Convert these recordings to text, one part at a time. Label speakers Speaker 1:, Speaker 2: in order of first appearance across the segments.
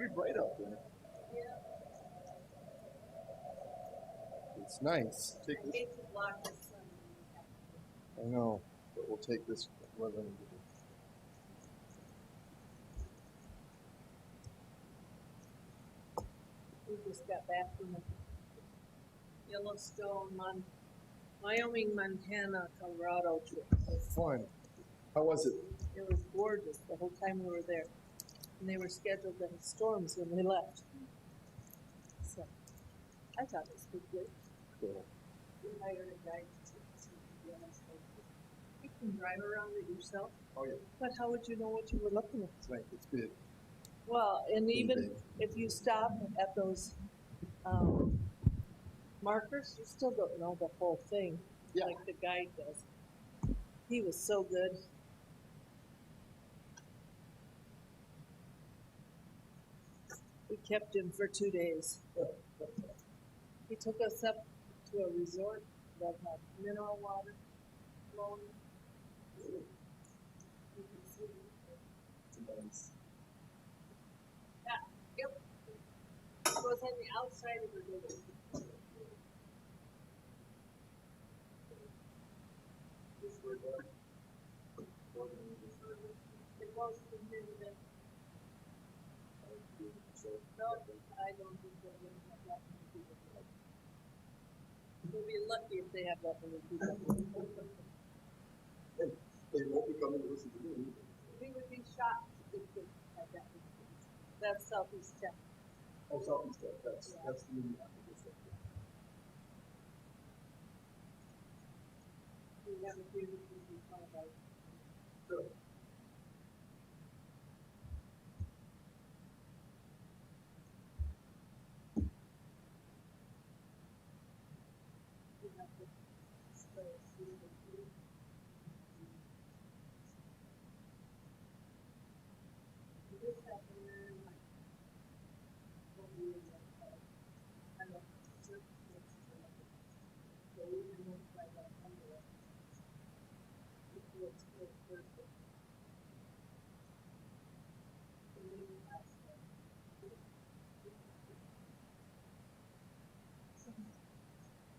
Speaker 1: pretty bright out there.
Speaker 2: Yeah.
Speaker 1: It's nice. Take
Speaker 2: I
Speaker 1: this.
Speaker 2: hate to block the sun.
Speaker 1: I know, but we'll take this weather.
Speaker 2: We just got back from the Yellowstone, Wyoming, Montana, Colorado trip.
Speaker 1: Fun. How was it?
Speaker 2: It was gorgeous the whole time we were there. And they were scheduled to have storms when we left. So I thought this was good.
Speaker 1: Cool.
Speaker 2: We hired a guide to you can drive around it yourself.
Speaker 1: Oh yeah.
Speaker 2: But how would you know what you were looking at?
Speaker 1: It's nice. It's big.
Speaker 2: Well, and even if you stop at those markers, you still don't know the whole thing, like the guide does. He was so good. We kept him for 2 days. He took us up to a resort that had mineral water flowing. You can see.
Speaker 1: Nice.
Speaker 2: Yeah, yep. It was on the outside of the building. It goes from here to there. No, I don't think they're going to have that many people. We'll be lucky if they have that many people.
Speaker 1: They won't be coming to listen to me.
Speaker 2: We would be shocked if they had that many people. That's Southeast Tech.
Speaker 1: Oh, Southeast Tech. That's the Minnehaha.
Speaker 2: We have a few people who talk about it.
Speaker 1: Sure.
Speaker 2: We have to spray seed and food. This happened there in like 1 year ago. I don't know. So we didn't want to try that under it. It looks good perfect. And then we have some.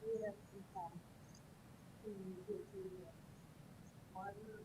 Speaker 2: We have some time. We need to get through the water.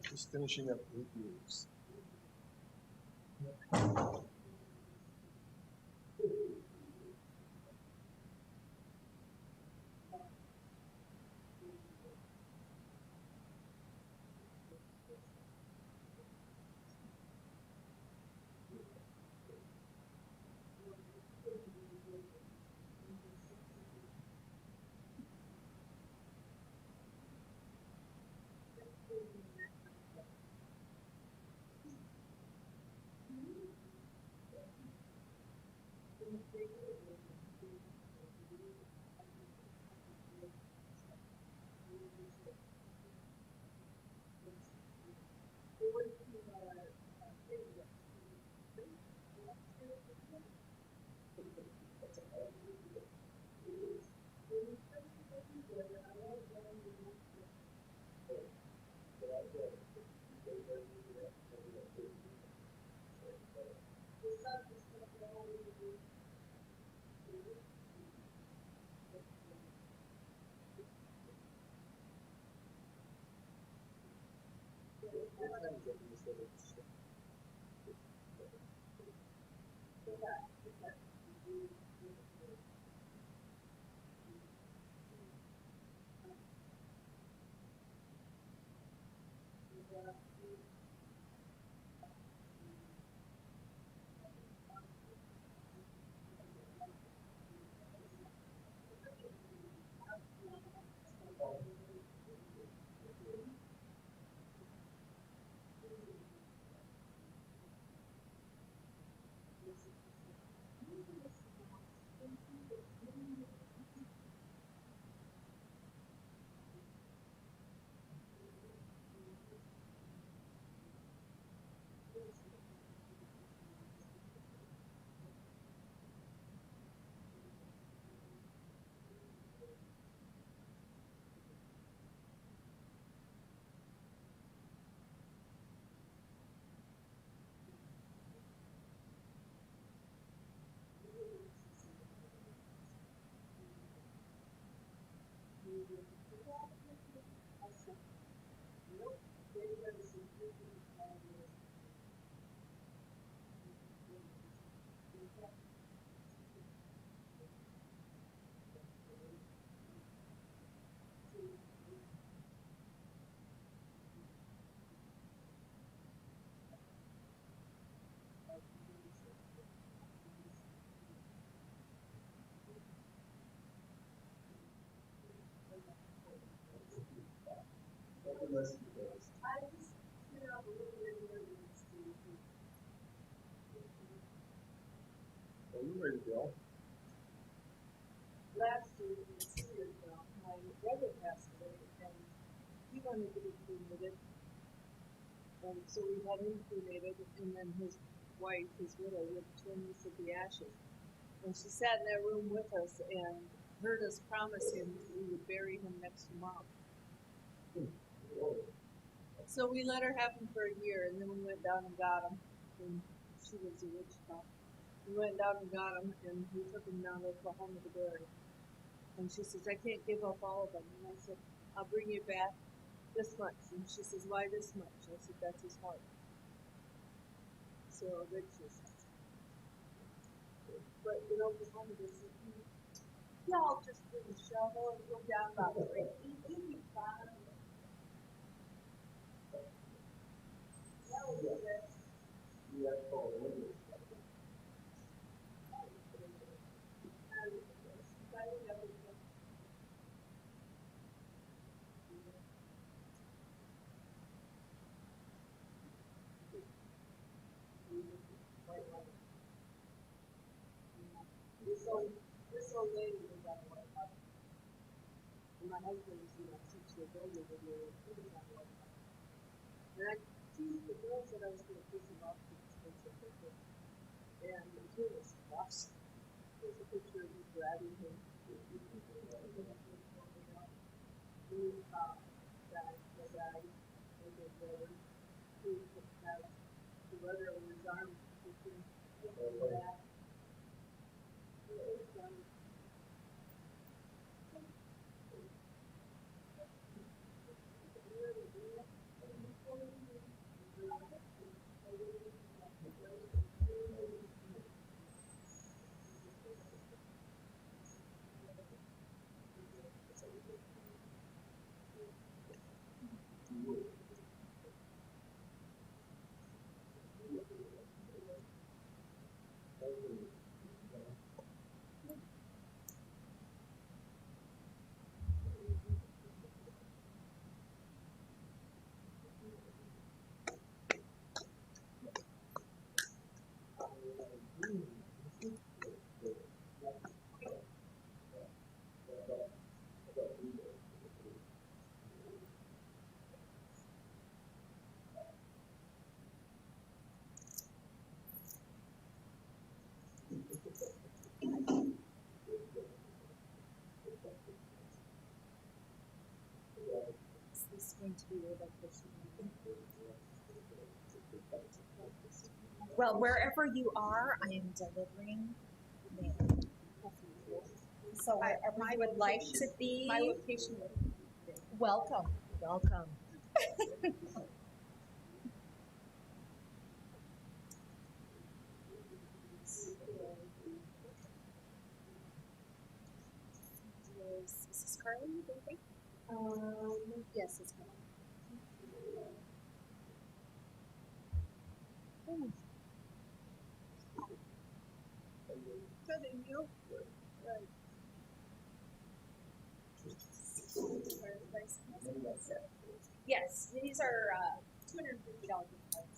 Speaker 1: Just finishing up 8 years. We're ready to go.
Speaker 2: Last year, 2 years ago, my brother passed away, and he wanted to be cremated. And so we had him cremated, and then his wife, his widow, returned us of the ashes. And she sat in that room with us and heard us promise him we would bury him next to Mom. So we let her have him for a year, and then we went down and got him. And she lives in Wichita. We went down and got him, and we took him down to Oklahoma to bury him. And she says, I can't give up all of them. And I said, I'll bring you back this much. And she says, why this much? I said, that's his heart. So then she says, but in Oklahoma, they said, y'all just bring a shovel and go down about 3 feet. You'll be fine. That was the best.
Speaker 1: Yeah, oh,
Speaker 2: This old lady was on the White House. And my husband was, 6 years older than me, and he was on the White House. And I teased the girls that I was going to piss him off with this picture picture. And the two of us lost. Here's a picture of me grabbing him. The guy, and the brother, who had the letter on his arm, picture, that. Is this going to be where that person
Speaker 3: Well, wherever you are, I am delivering mail. So wherever you would like to be,
Speaker 2: my location would
Speaker 3: welcome, welcome. Is this Carly, you think? Yes, it's Carly.
Speaker 2: Good, and you? Right.
Speaker 3: Yes, these are $250 gift cards.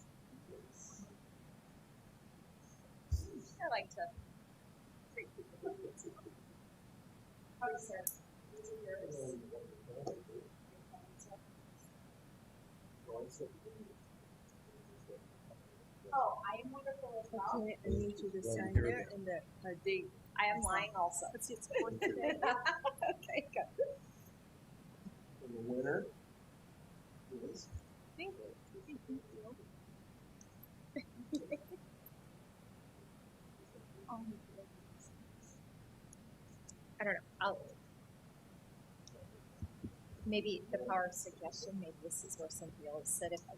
Speaker 3: I like to treat people. How do you say? These are yours. Oh, I am wonderful as well.
Speaker 2: Okay, I need you to sign
Speaker 1: here
Speaker 2: there
Speaker 1: again.
Speaker 2: and the date.
Speaker 3: I am lying also.
Speaker 2: Let's see, it's one today.
Speaker 3: Okay, good.
Speaker 1: And the winner is
Speaker 2: Thank you.
Speaker 3: I don't know. Maybe the power of suggestion. Maybe this is where Cynthia will sit if I.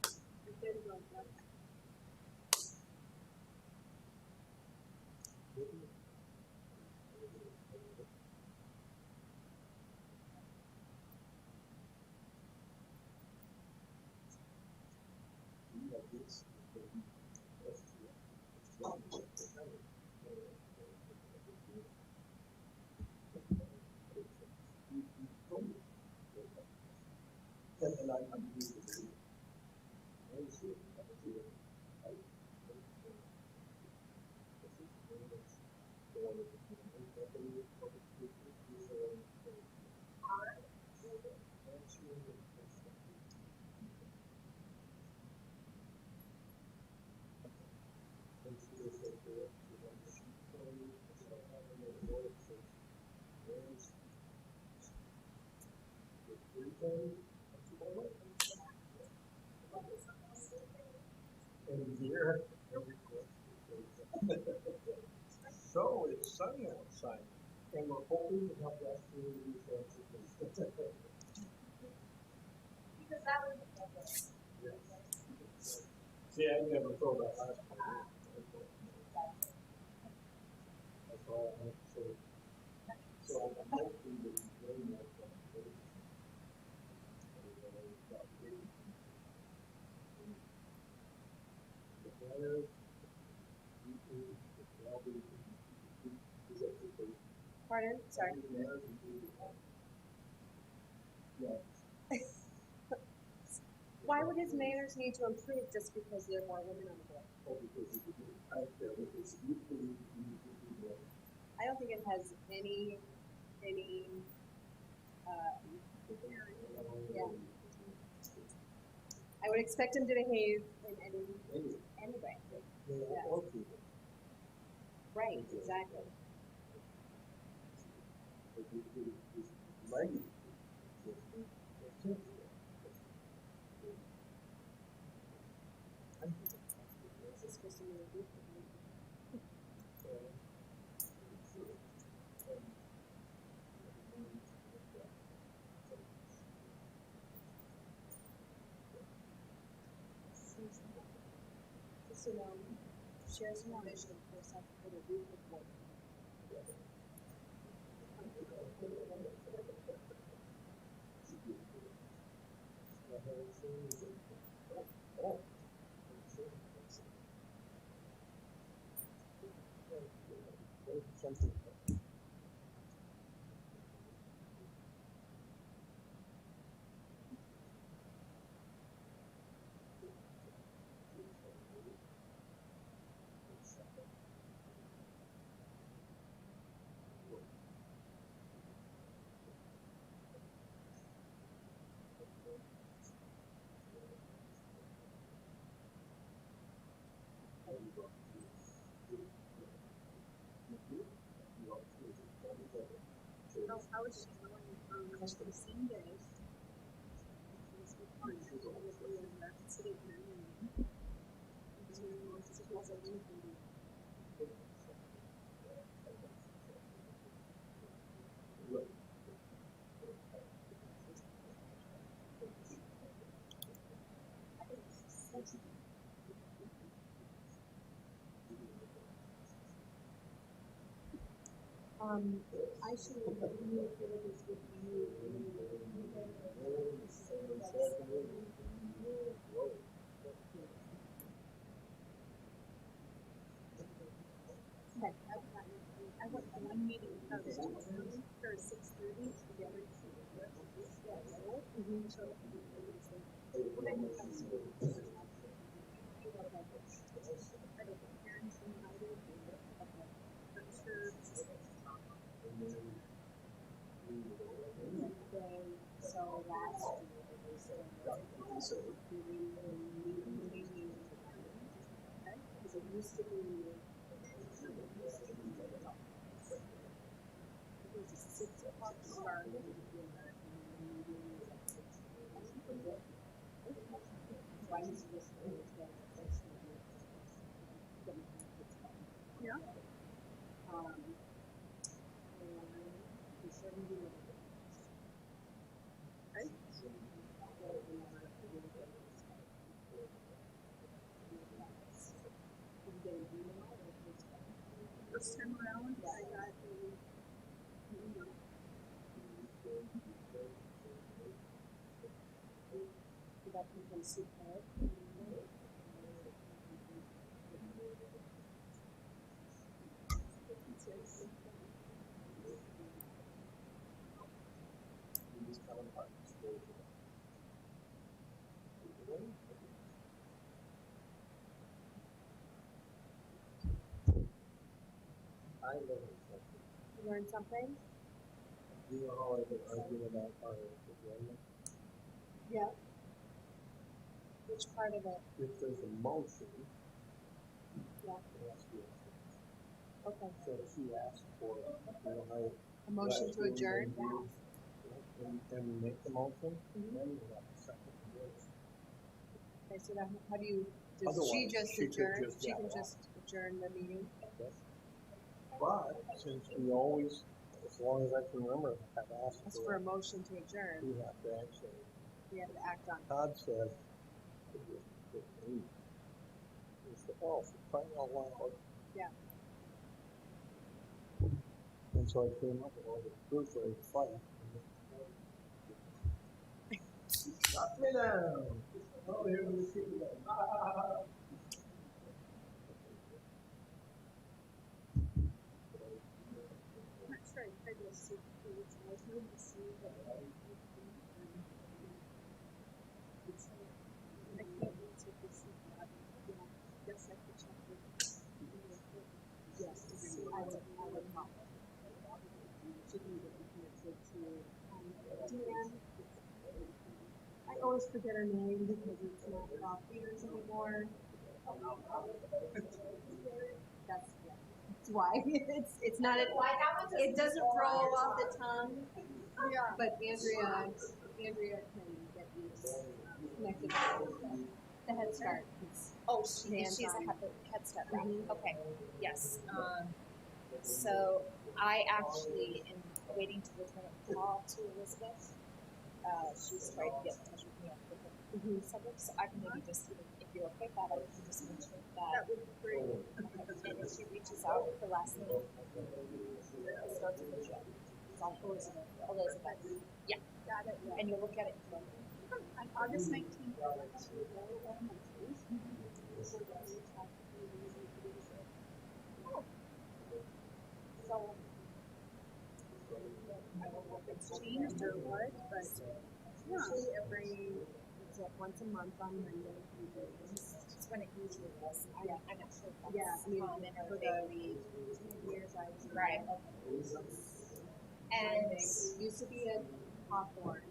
Speaker 1: And here, every question. So it's sunny outside, and we're hoping to have that through these answers.
Speaker 3: Because that would
Speaker 1: See, I never thought that last part. That's all I have to say. So I'm hoping that you bring that conversation. The players,
Speaker 3: Pardon? Sorry. Why would his manners need to improve just because there are more women on the board? I don't think it has any yeah. I would expect him to behave in any way. Yeah. Right, exactly. This is supposed to be a group of me. So share some vision for yourself for the group of work. How is she going the same day? I should communicate this with you. Okay, I went to one meeting first for 6:30 together. So last because it used to be it was a 6 o'clock start. Yeah. First time around, I got that from Sioux Falls.
Speaker 1: I learned something.
Speaker 3: You learned something?
Speaker 1: You know how I've been arguing about our agreement?
Speaker 3: Yeah. Which part of it?
Speaker 1: If there's a motion,
Speaker 3: Yeah.
Speaker 1: it has to be accepted.
Speaker 3: Okay.
Speaker 1: So she asked for,
Speaker 3: A motion to adjourn?
Speaker 1: and make the motion,
Speaker 2: Mhm.
Speaker 1: then we have a second to do it.
Speaker 2: Okay, so now how do you, does she
Speaker 1: Otherwise,
Speaker 2: just
Speaker 1: she could
Speaker 2: adjourn,
Speaker 1: just-
Speaker 2: she
Speaker 1: yeah.
Speaker 2: can just adjourn the meeting?
Speaker 1: But since we always, as long as I can remember, have asked
Speaker 2: That's for a
Speaker 1: for,
Speaker 2: motion to adjourn,
Speaker 1: we have to actually,
Speaker 2: we have to act on it.
Speaker 1: Todd said, he said, oh, for crying out loud.
Speaker 2: Yeah.
Speaker 1: And so I came up with all the proof for a fight. Shut me down. Oh, here we see you.
Speaker 2: I'm not sure, I tried to see, I was trying to see that. I can't answer this. Yeah, guess I could check with. Yes, I would call. She can get connected to, Dan. I always forget her name because it's not Peters anymore. That's, yeah, that's why. It's not, it doesn't roll off the tongue. Yeah. But Andrea can get you connected to the Head Start.
Speaker 3: Oh, she's a head start, right?
Speaker 2: Mhm.
Speaker 3: Okay, yes. So I actually am waiting to return a call to Elizabeth. She's tried to get in touch with me on different subjects, so I can maybe just, if you're okay with that, I can just mention that.
Speaker 2: would be great.
Speaker 3: Okay. And if she reaches out, her last name starts with a J. It's on Elizabeth. Elizabeth. Yeah.
Speaker 2: Got it.
Speaker 3: And you'll look at it and
Speaker 2: On August 19th, I went to So, I don't know if it's changed or what, but usually it's like once a month on Monday.
Speaker 3: it's when it usually is. I'm not sure if that's
Speaker 2: Yeah, I mean,
Speaker 3: common or
Speaker 2: for
Speaker 3: they
Speaker 2: the
Speaker 3: leave.
Speaker 2: years I was in
Speaker 3: Right. And
Speaker 2: it used to be at Hawthorne,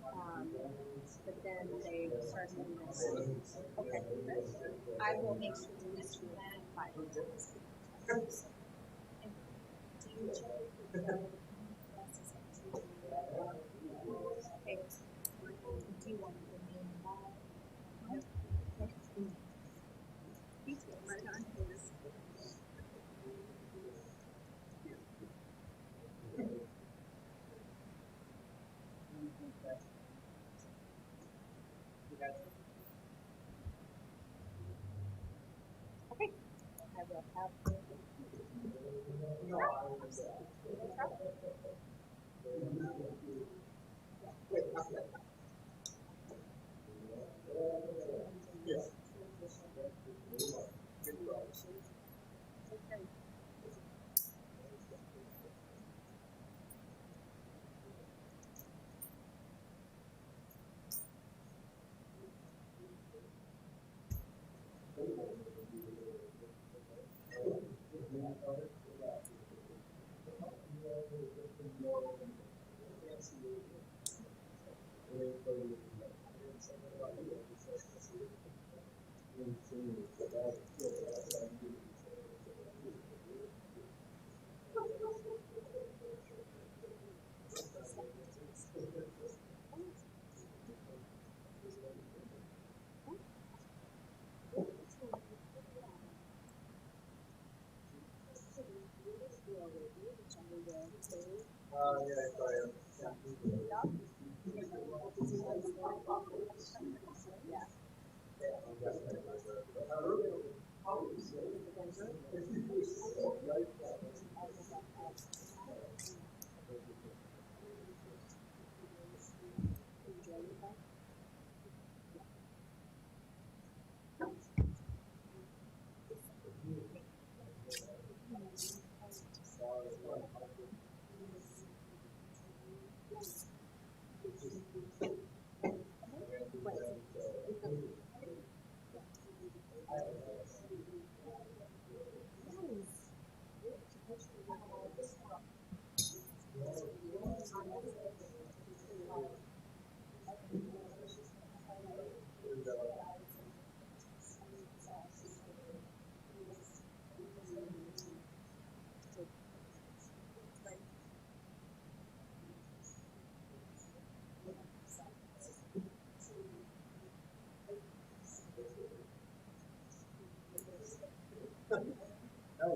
Speaker 2: but then they started moving this.
Speaker 3: okay, I will make sure to mention that. And do you check the classes up to okay. Do you want to remain involved?
Speaker 2: Right on his.
Speaker 3: Okay. I will have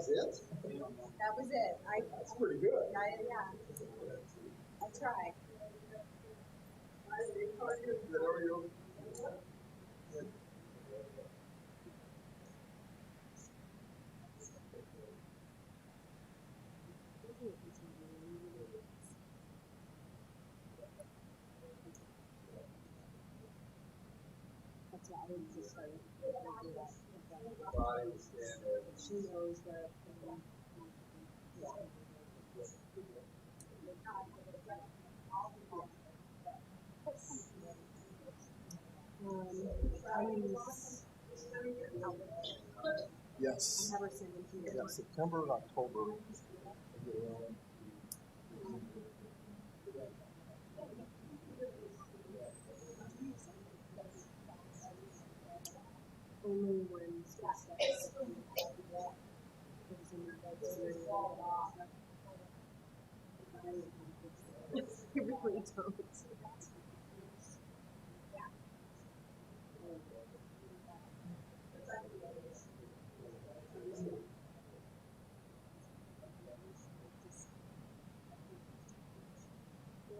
Speaker 1: was it?
Speaker 3: That was it.
Speaker 1: That's pretty good.
Speaker 3: Yeah. I tried. That's what I was just starting to do that. She knows that. I use
Speaker 1: Yes.
Speaker 3: I never send them to you.
Speaker 1: Yeah, September and October.
Speaker 3: Only when specific. I really don't.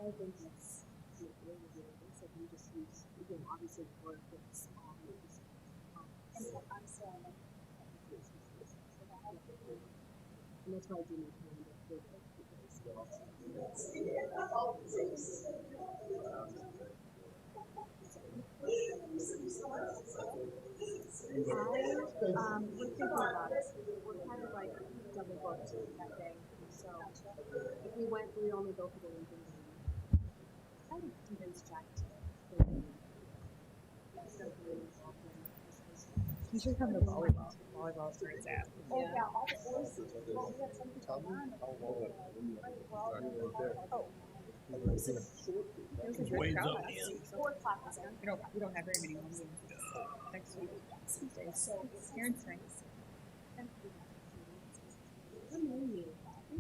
Speaker 3: I think that's the way to do it. So you just use, obviously, the word that's small. And that's why I do my hand up with it. We're thinking about it. We're kind of like double booked that day. So if we went, we only go for the one thing. I would convince Jack to.
Speaker 4: You should come to volleyball. Volleyball starts at.
Speaker 3: Oh, yeah, all the boys. Well, we have something
Speaker 1: Tell me how long it
Speaker 4: There's a great crowd last week.
Speaker 3: 4 o'clock is on.
Speaker 4: We don't have very many home games next week.
Speaker 3: So
Speaker 4: Parents' nights.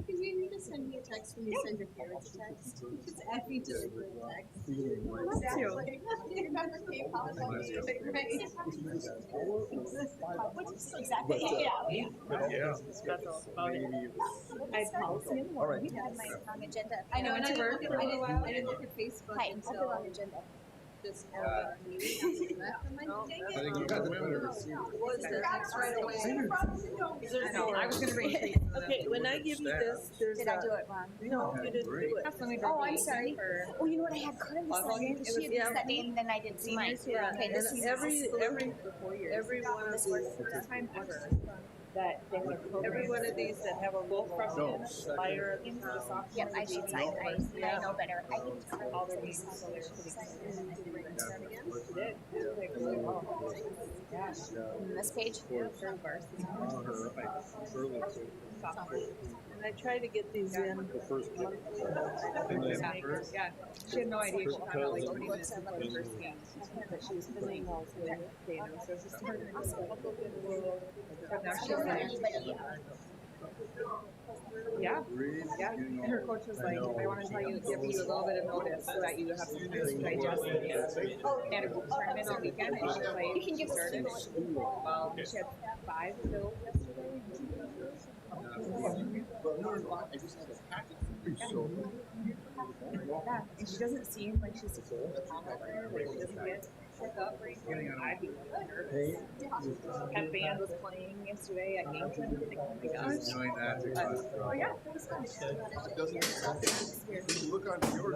Speaker 3: you need to send me a text when you send your parents a text. It's Effie to the group text. Remember PayPal? Exactly.
Speaker 1: Yeah.
Speaker 4: Special about it. I had policy in the
Speaker 1: All right.
Speaker 4: morning.
Speaker 3: I had my wrong agenda.
Speaker 4: I know, and I
Speaker 3: didn't look at Facebook until the wrong agenda.
Speaker 4: This
Speaker 1: I think you got the better.
Speaker 4: was the text right away.
Speaker 3: I
Speaker 4: know, I was gonna bring treats.
Speaker 5: Okay, when I give you this, there's
Speaker 3: Did I do it wrong?
Speaker 5: No, you didn't do it.
Speaker 4: That's when we
Speaker 3: Oh,
Speaker 4: drove
Speaker 3: I'm
Speaker 4: the
Speaker 3: sorry.
Speaker 4: for
Speaker 3: Oh, you know what? I had Carly
Speaker 4: Football
Speaker 3: sign
Speaker 4: game?
Speaker 3: because she had missed that day and then I didn't see mine.
Speaker 5: Yeah,
Speaker 3: Okay, this is
Speaker 5: every
Speaker 4: for 4 years.
Speaker 5: every one of
Speaker 3: This
Speaker 5: these,
Speaker 3: works.
Speaker 4: First time ever that they have a program.
Speaker 5: every one of these that have a little flyer at the top.
Speaker 3: Yep, I should sign. I know better. I think it's
Speaker 4: All their meetings, so they're sitting there. Yeah.
Speaker 3: This page.
Speaker 4: For varsity.
Speaker 5: And I try to get these in monthly.
Speaker 4: Yeah, she had no idea. She found out like 20 minutes before the first game that she was filling all the data. So it's just her. But now she's like, yeah. And her coach was like, I want to tell you, give you a little bit of notice so that you have some time to digest it. And a tournament on the weekend, and she played.
Speaker 3: You can give us
Speaker 4: started. Well, she had 5 filled yesterday. Yeah, and she doesn't seem like she's a like she doesn't get shook up or anything. I'd be nervous. That band was playing yesterday at Yankton. Oh my gosh. Oh yeah, that was fun.
Speaker 1: Look on yours.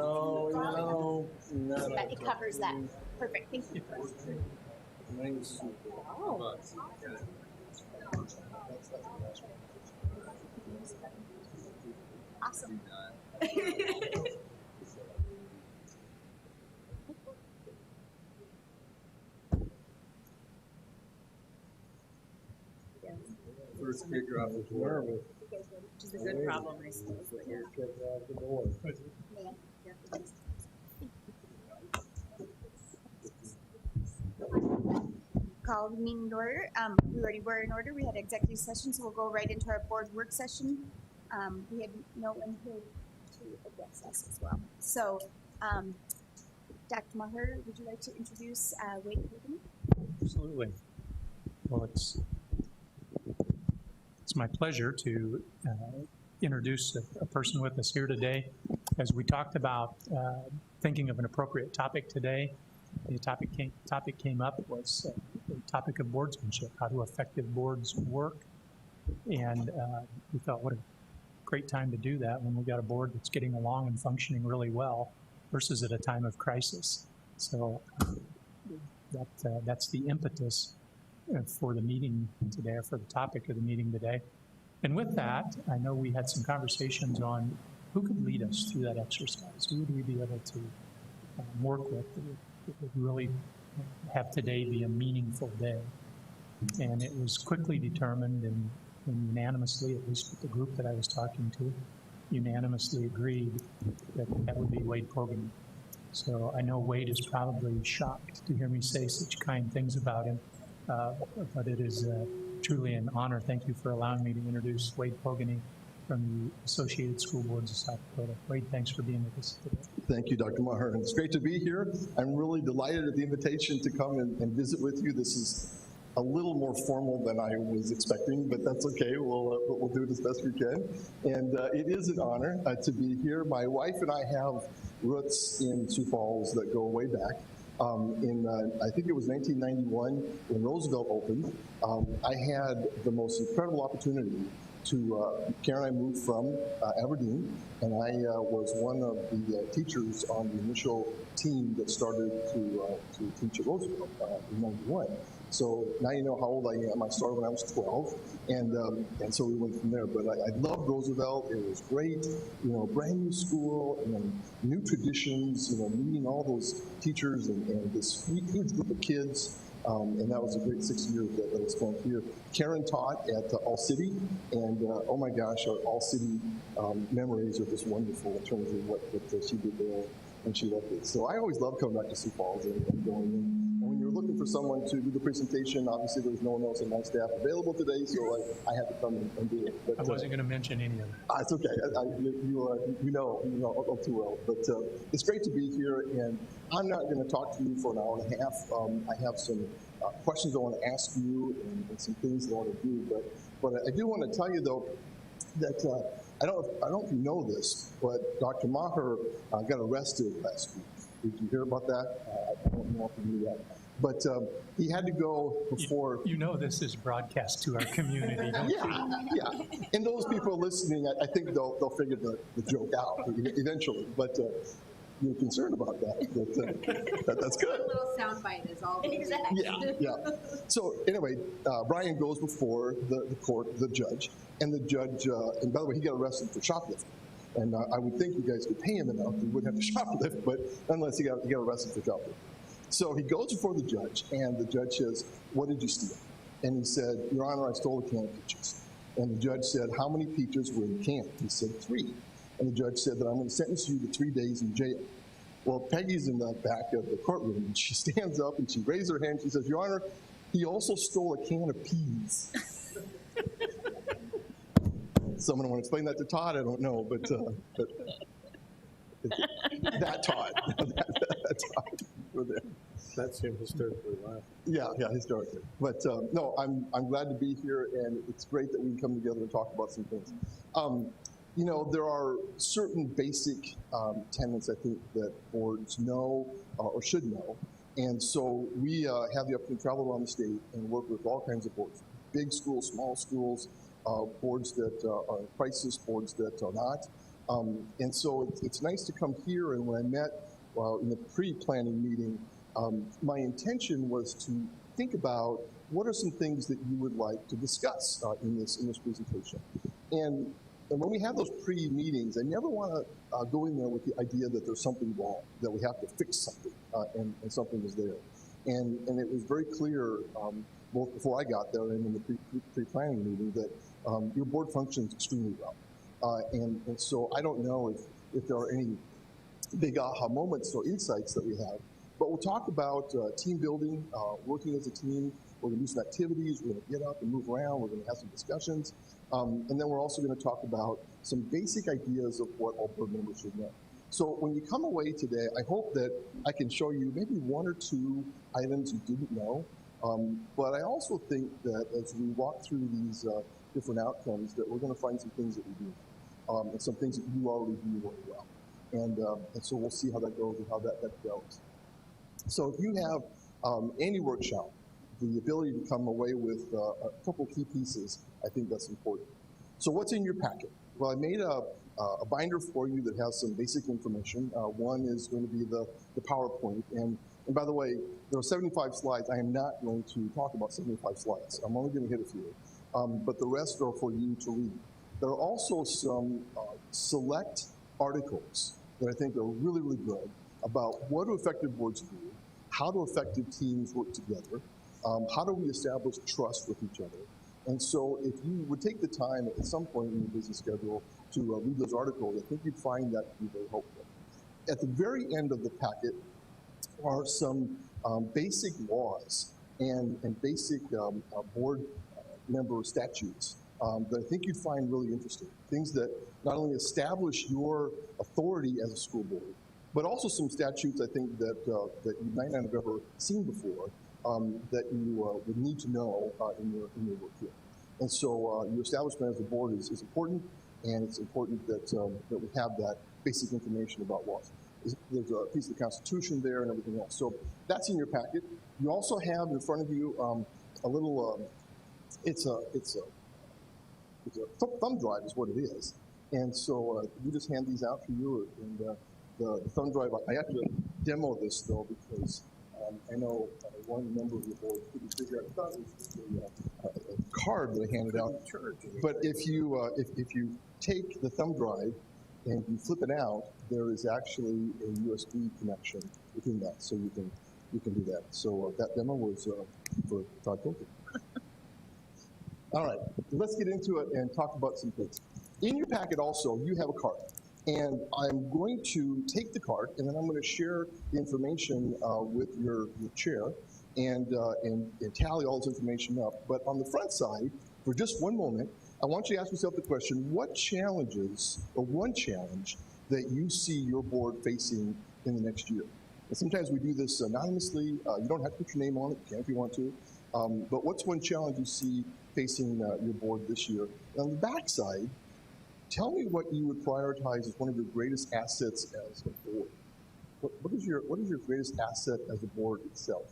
Speaker 6: No.
Speaker 3: That it covers that. Perfect. Thank you.
Speaker 4: Oh.
Speaker 3: Awesome.
Speaker 1: First kid drop was nervous.
Speaker 4: Which is a good problem, I suppose. But yeah.
Speaker 3: Call the meeting to order. We already were in order. We had executive session, so we'll go right into our board work session. We had no one here to address us as well. So, Dr. Maher, would you like to introduce Wade Courtney?
Speaker 6: Absolutely. Well, it's It's my pleasure to introduce a person with us here today. As we talked about thinking of an appropriate topic today, the topic came up was the topic of boardsmanship, how do effective boards work. And we thought, what a great time to do that when we got a board that's getting along and functioning really well versus at a time of crisis. So that's the impetus for the meeting today, or for the topic of the meeting today. And with that, I know we had some conversations on who could lead us through that exercise. Who would we be able to work with that would really have today be a meaningful day? And it was quickly determined and unanimously, at least with the group that I was talking to, unanimously agreed that that would be Wade Kogan. So I know Wade is probably shocked to hear me say such kind things about him, but it is truly an honor. Thank you for allowing me to introduce Wade Kogan from the Associated School Boards of South Dakota. Wade, thanks for being with us today.
Speaker 7: Thank you, Dr. Maher. It's great to be here. I'm really delighted at the invitation to come and visit with you. This is a little more formal than I was expecting, but that's okay. We'll do it as best we can. And it is an honor to be here. My wife and I have roots in Sioux Falls that go way back. I think it was 1991 when Roosevelt opened. I had the most incredible opportunity to, Karen and I moved from Aberdeen, and I was one of the teachers on the initial team that started to teach at Roosevelt in 91. So now you know how old I am. I started when I was 12, and so we went from there. But I loved Roosevelt. It was great, you know, brand new school, and new traditions, you know, meeting all those teachers and this huge group of kids. And that was a great 6 years that I spent here. Karen taught at All City, and oh my gosh, our All City memories are just wonderful in terms of what she did there, and she loved it. So I always love coming back to Sioux Falls and going in. And when you're looking for someone to do the presentation, obviously there was no one else on my staff available today, so I had to come and do it. But,
Speaker 6: I wasn't going to mention any of it.
Speaker 7: It's okay. You know all too well. But it's great to be here, and I'm not going to talk to you for an hour and a half. I have some questions I want to ask you and some things I want to do. But I do want to tell you, though, that I don't know if you know this, but Dr. Maher got arrested last week. Did you hear about that? I don't know if you knew that. But he had to go before. You know this is broadcast to our community, don't you? Yeah. And those people listening, I think they'll figure the joke out eventually. But you're concerned about that. That's good.
Speaker 8: A little soundbite is all. Exactly.
Speaker 7: Yeah. So anyway, Brian goes before the court, the judge, and the judge. And by the way, he got arrested for shoplifting. And I would think you guys could pay him enough, he wouldn't have to shoplift, but nonetheless, he got arrested for shoplifting. So he goes before the judge, and the judge says, "What did you steal?" And he said, "Your Honor, I stole a can of peaches." And the judge said, "How many peaches were in the can?" He said, 3. And the judge said that I'm going to sentence you to 3 days in jail. Well, Peggy's in the back of the courtroom, and she stands up and she raises her hand. She says, "Your Honor, he also stole a can of peas." Someone want to explain that to Todd? I don't know, but that Todd, that Todd, we're there.
Speaker 1: That's him hysterically laughing.
Speaker 7: Yeah, historically. But no, I'm glad to be here, and it's great that we can come together and talk about some things. You know, there are certain basic tenets I think that boards know or should know, and so we have the opportunity to travel around the state and work with all kinds of boards, big schools, small schools, boards that are in crisis, boards that are not. And so it's nice to come here, and when I met in the pre-planning meeting, my intention was to think about what are some things that you would like to discuss in this presentation. And when we have those pre-meetings, I never want to go in there with the idea that there's something wrong, that we have to fix something, and something is there. And it was very clear, both before I got there and in the pre-planning meeting, that your board functions extremely well. And so I don't know if there are any big aha moments or insights that we have, but we'll talk about team building, working as a team. We're going to do some activities. We're going to get up and move around. We're going to have some discussions. And then we're also going to talk about some basic ideas of what all board members should know. So when you come away today, I hope that I can show you maybe 1 or 2 items you didn't know. But I also think that as we walk through these different outcomes, that we're going to find some things that we do, and some things that you already do really well. And so we'll see how that goes and how that develops. So if you have any workshop, the ability to come away with a couple key pieces, I think that's important. So what's in your packet? Well, I made a binder for you that has some basic information. One is going to be the PowerPoint. And by the way, there are 75 slides. I am not going to talk about 75 slides. I'm only going to hit a few. But the rest are for you to read. There are also some select articles that I think are really, really good about what do effective boards do, how do effective teams work together, how do we establish trust with each other. And so if you would take the time at some point in your business schedule to read those articles, I think you'd find that to be very helpful. At the very end of the packet are some basic laws and basic board member statutes that I think you'd find really interesting. Things that not only establish your authority as a school board, but also some statutes I think that you might not have ever seen before that you would need to know in your work here. And so your establishment as a board is important, and it's important that we have that basic information about laws. There's a piece of the Constitution there and everything else. So that's in your packet. You also have in front of you a little, it's a thumb drive is what it is. And so we just hand these out to you, and the thumb drive, I have to demo this though, because I know one member of the board couldn't figure out, I thought it was just a card that I handed out. But if you take the thumb drive and you flip it out, there is actually a USB connection within that, so you can do that. So that demo was for Todd Coulter. All right, let's get into it and talk about some things. In your packet also, you have a card. And I'm going to take the card, and then I'm going to share the information with your chair and tally all this information up. But on the front side, for just one moment, I want you to ask yourself the question, what challenges, or one challenge, that you see your board facing in the next year? And sometimes we do this anonymously. You don't have to put your name on it. You can if you want to. But what's one challenge you see facing your board this year? And on the back side, tell me what you would prioritize as one of your greatest assets as a board. What is your greatest asset as a board itself?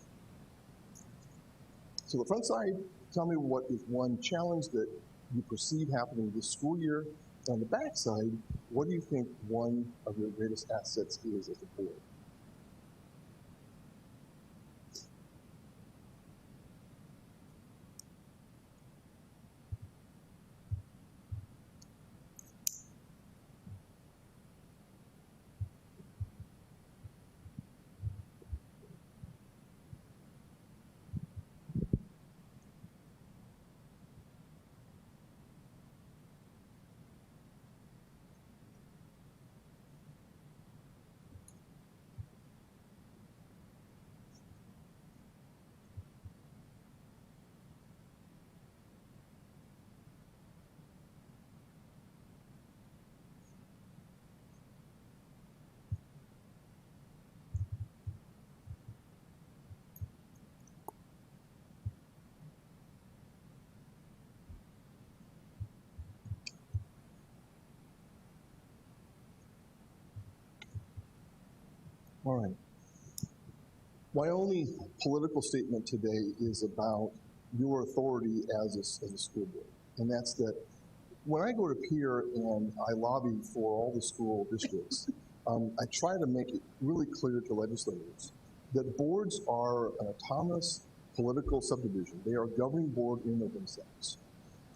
Speaker 7: So the front side, tell me what is one challenge that you perceive happening this school year. And on the back side, what do you think one of your greatest assets is as a board? All right. My only political statement today is about your authority as a school board. And that's that when I go to peer and I lobby for all the school districts, I try to make it really clear to legislators that boards are an autonomous political subdivision. They are a governing board in and of themselves.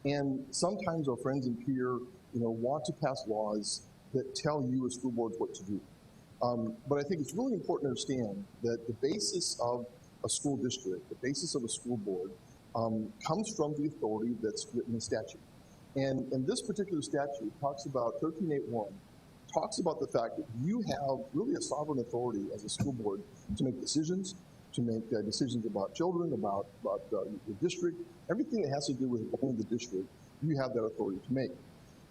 Speaker 7: And sometimes our friends in peer, want to pass laws that tell you as school boards what to do. But I think it's really important to understand that the basis of a school district, the basis of a school board, comes from the authority that's written in statute. And this particular statute talks about 13.8.1, talks about the fact that you have really a sovereign authority as a school board to make decisions, decisions about children, about your district, everything that has to do with owning the district, you have that authority to make.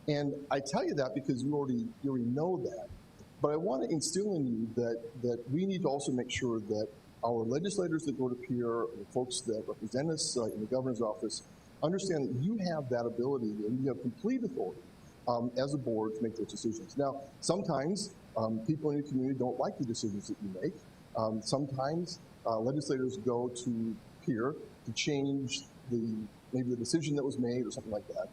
Speaker 7: And I tell you that because you already know that. But I want to instill in you that we need to also make sure that our legislators that go to peer, the folks that represent us in the governor's office, understand that you have that ability and you have complete authority as a board to make those decisions. Now, sometimes people in your community don't like the decisions that you make. Sometimes legislators go to peer to change maybe the decision that was made or something like that.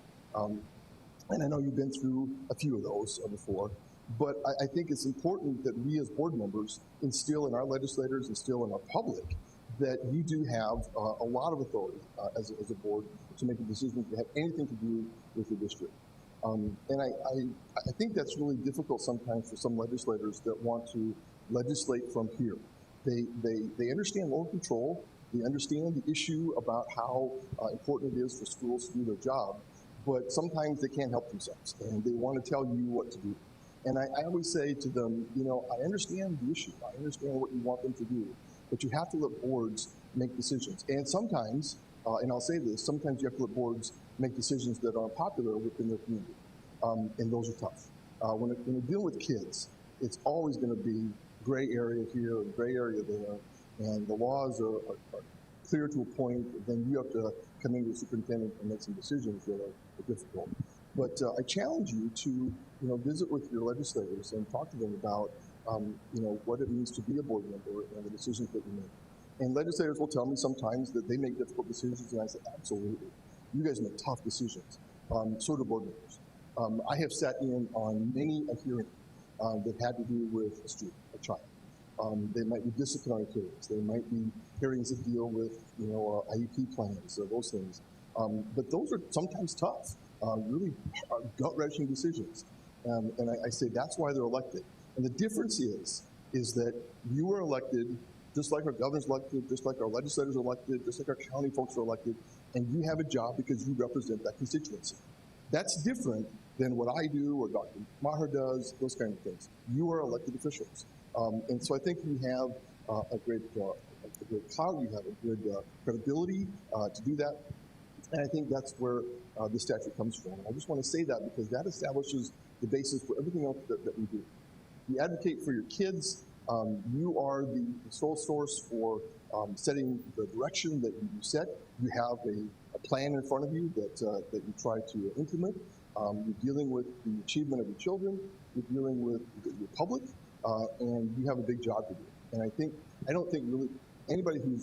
Speaker 7: And I know you've been through a few of those before, but I think it's important that we as board members instill in our legislators, instill in our public, that you do have a lot of authority as a board to make a decision that have anything to do with your district. And I think that's really difficult sometimes for some legislators that want to legislate from here. They understand local control, they understand the issue about how important it is for schools to do their job, but sometimes they can't help themselves and they want to tell you what to do. And I always say to them, you know, I understand the issue, I understand what you want them to do, but you have to let boards make decisions. And sometimes, and I'll say this, sometimes you have to let boards make decisions that are popular within their community, and those are tough. When you're dealing with kids, it's always going to be gray area here and gray area there, and the laws are clear to a point, then you have to come into the superintendent and make some decisions that are difficult. But I challenge you to, visit with your legislators and talk to them about, what it means to be a board member and the decisions that you make. And legislators will tell me sometimes that they make difficult decisions, and I say, absolutely. You guys make tough decisions. So do board members. I have sat in on many a hearing that had to do with a student, a child. They might be disciplinary hearings. They might be hearings that deal with, IEP plans, those things. But those are sometimes tough, really gut-wrenching decisions. And I say that's why they're elected. And the difference is that you are elected just like our governor's elected, just like our legislators are elected, just like our county folks are elected, and you have a job because you represent that constituency. That's different than what I do or Dr. Maher does, those kind of things. You are elected officials. And so I think you have a great clout, you have a good credibility to do that. And I think that's where the statute comes from. I just want to say that because that establishes the basis for everything else that we do. You advocate for your kids. You are the sole source for setting the direction that you set. You have a plan in front of you that you try to implement. You're dealing with the achievement of your children. You're dealing with your public, and you have a big job to do. And I don't think really anybody who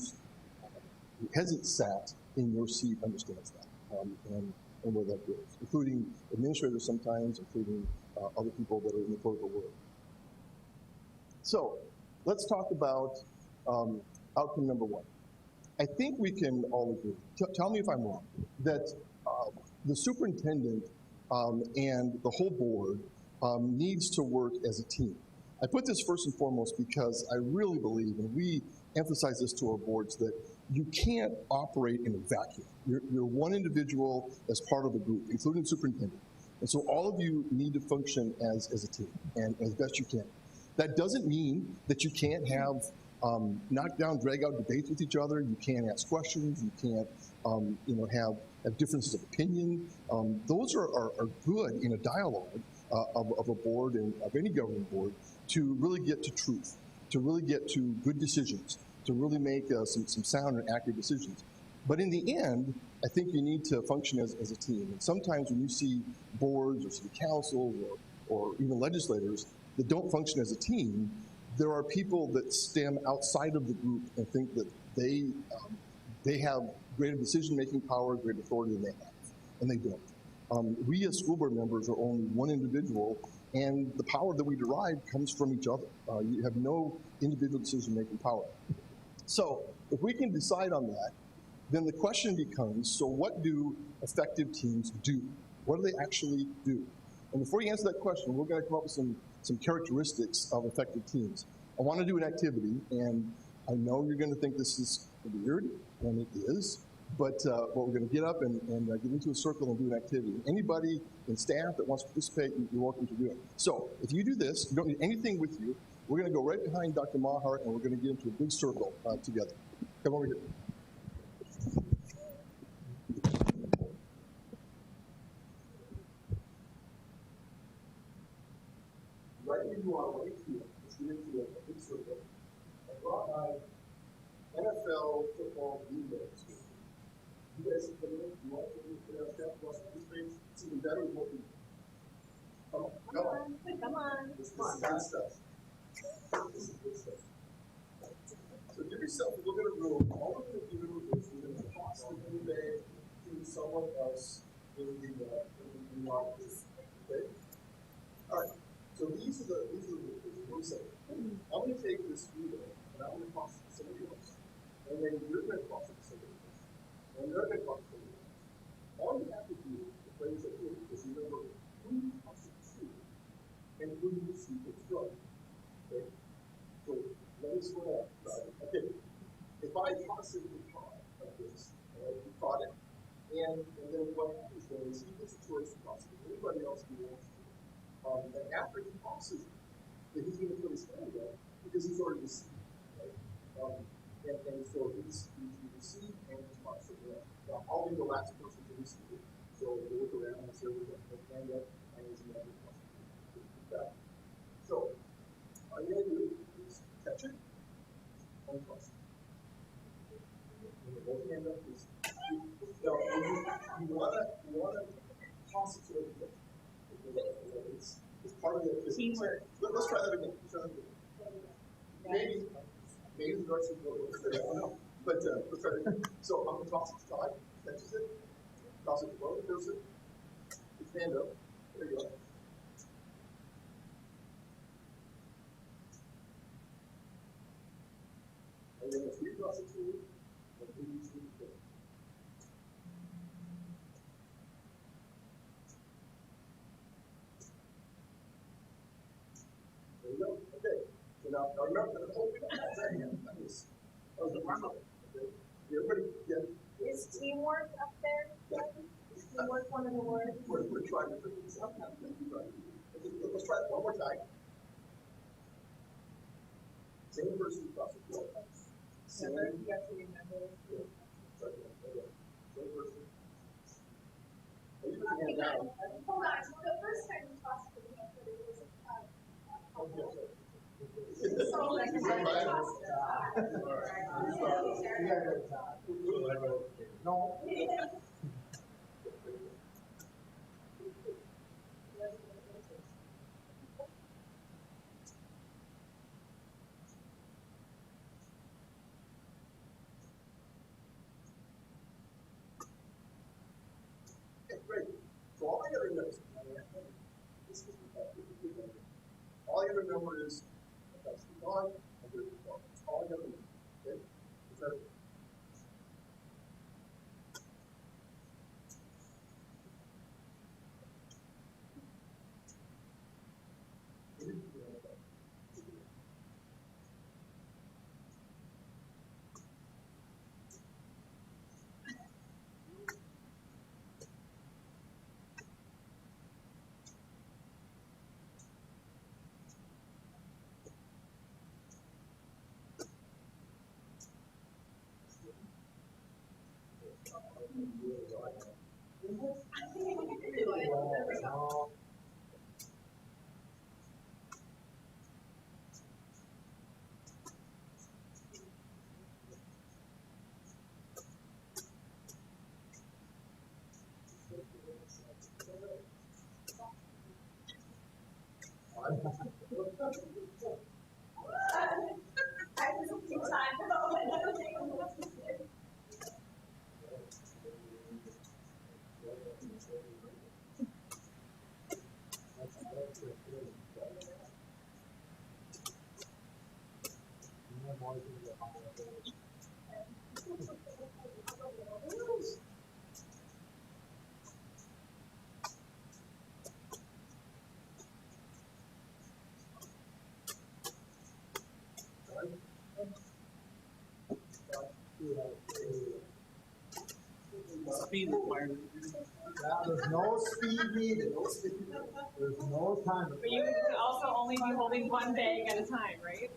Speaker 7: hasn't sat in your seat understands that, and where that goes, including administrators sometimes, including other people that are in the political world. So let's talk about outcome number one. I think we can all agree, tell me if I'm wrong, that the superintendent and the whole board needs to work as a team. I put this first and foremost because I really believe, and we emphasize this to our boards, that you can't operate in a vacuum. You're one individual as part of a group, including the superintendent. And so all of you need to function as a team and as best you can. That doesn't mean that you can't have knockdown, drag-out debates with each other. You can't ask questions. You can't, have differences of opinion. Those are good in a dialogue of a board and of any governing board to really get to truth, to really get to good decisions, to really make some sound and accurate decisions. But in the end, I think you need to function as a team. And sometimes when you see boards or city councils or even legislators that don't function as a team, there are people that stand outside of the group and think that they have greater decision-making power, greater authority than they have, and they don't. We as school board members are only one individual, and the power that we derive comes from each other. You have no individual decision-making power. So if we can decide on that, then the question becomes, so what do effective teams do? What do they actually do? And before you answer that question, we're going to come up with some characteristics of effective teams. I want to do an activity, and I know you're going to think this is weird, and it is, but we're going to get up and get into a circle and do an activity. Anybody in staff that wants to participate, you're welcome to do it. So if you do this, you don't need anything with you. We're going to go right behind Dr. Maher, and we're going to get into a big circle together. Come over here. Right where you are, right here, let's get into a big circle. I brought my NFL football beanbags. You guys see the name? You want to put it out there? You want to put it It's even better than what we. Come on, come on.
Speaker 3: Come on.
Speaker 7: This is good stuff. This is good stuff. So give yourself a little bit of room. All we're going to do is we're going to toss the blue bag to someone else in the audience. Okay? All right. So these are the rules. I'm going to take this blue bag and I'm going to toss it to somebody else. And then you're going to toss it to somebody else. And they're going to toss it to somebody else. All you have to do to play this game is remember who you toss it to and who you receive it from. Okay? So let me slow down. Okay. If I toss it in the pot like this, all right, you caught it, and then what happens then is he gets a choice to toss it to anybody else he wants to. And after he tosses it, then he's going to put his hand up because he's already received. Right? And so he's received and he's tossed it around. Now, I'll be the last person to receive it. So we'll look around and see everyone put his hand up and he's going to toss it. So, all you have to do is catch it and toss it. Both hand up is you want to toss it to everything. It's part of the teamwork. Let's try that again. Maybe the direction will go there. I don't know. But let's try it again. So I'm going to toss it to Todd. Catches it. Toss it to both person. His hand up. There you go. And then if we toss it to you, then we use it again. There you go. Okay. So now remember the whole thing. That was the warm-up. Okay. Everybody get.
Speaker 3: Is teamwork up there? Teamwork one of the words?
Speaker 7: We're trying to figure this out. Let's try it one more time. Same person across the floor. Same.
Speaker 2: You have to remember.
Speaker 7: Same person. Okay. Down.
Speaker 3: Hold on. So the first time you tossed it, it was
Speaker 7: So like no. Okay, great. So all I got to remember is all I got to remember is that's the on, and there's the on. That's all I got to remember. Okay? Is that it?
Speaker 1: Speed requirement.
Speaker 9: There's no speed needed. There's no time.
Speaker 5: But you can also only be holding one bag at a time, right?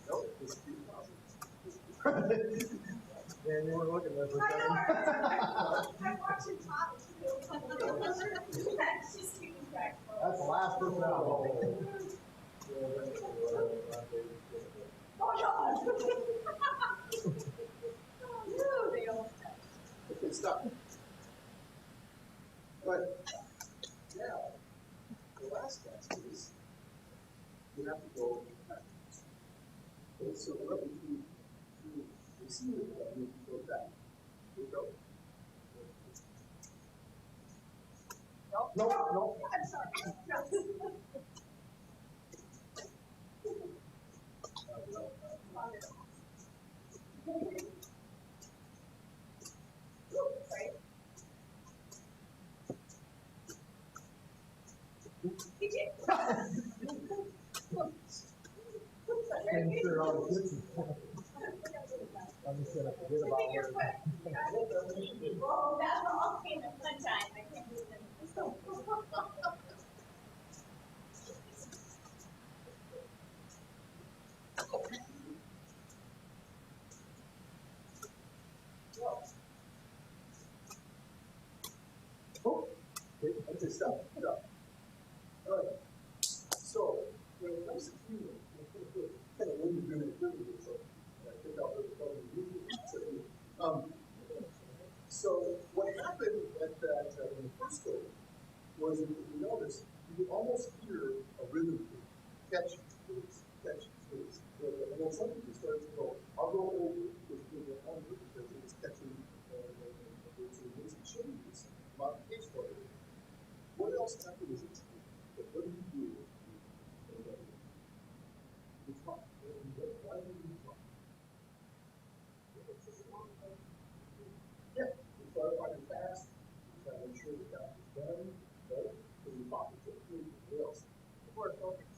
Speaker 7: Nope.
Speaker 9: And you were looking at this.
Speaker 3: I'm watching Top too.
Speaker 9: That's the last person out.
Speaker 3: Oh, God.
Speaker 7: Okay.
Speaker 1: you have to go back. Okay, so what we do to receive it, we need to go back. Here we go. No.
Speaker 3: I'm sorry.
Speaker 9: And sure, all the kids. I'm just gonna forget about her.
Speaker 3: Oh, that's all came at one time. I can't believe it.
Speaker 1: Oh, okay, stop. All right. So, when it comes to humor, kind of when you're doing it, so I think I'll probably use it. So, what happened at that, in the first go was, if you notice, you could almost hear a rhythm catchy, and then some people started to go, I'll go over because it was catching, there's some amazing changes, modification of it. What else happened is it's, what do you do? You talk. Why do you talk? Yeah, you start running fast, you try to make sure the job is done, right? So you talk to everybody else.
Speaker 2: More focus.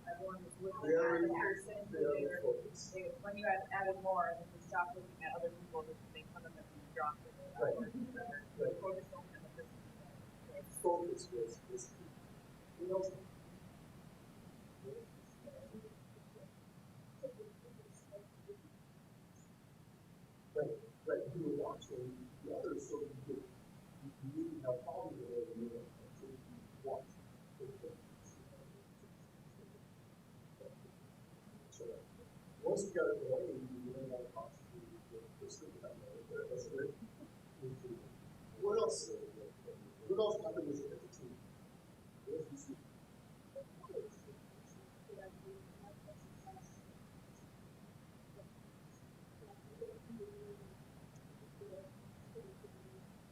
Speaker 2: Everyone was looking
Speaker 1: Very,
Speaker 2: at the person.
Speaker 1: very focused.
Speaker 2: When you added more, and then you stopped looking at other people that make fun of them and dropped it.
Speaker 1: Right.
Speaker 2: Focus on the person.
Speaker 1: Focus was key. What else? Right. You were watching the others, so you didn't have problems with it, and so you watch. So once you got it going, you learn how to concentrate the system. That's great. What else? What else happened as a team? What else you see?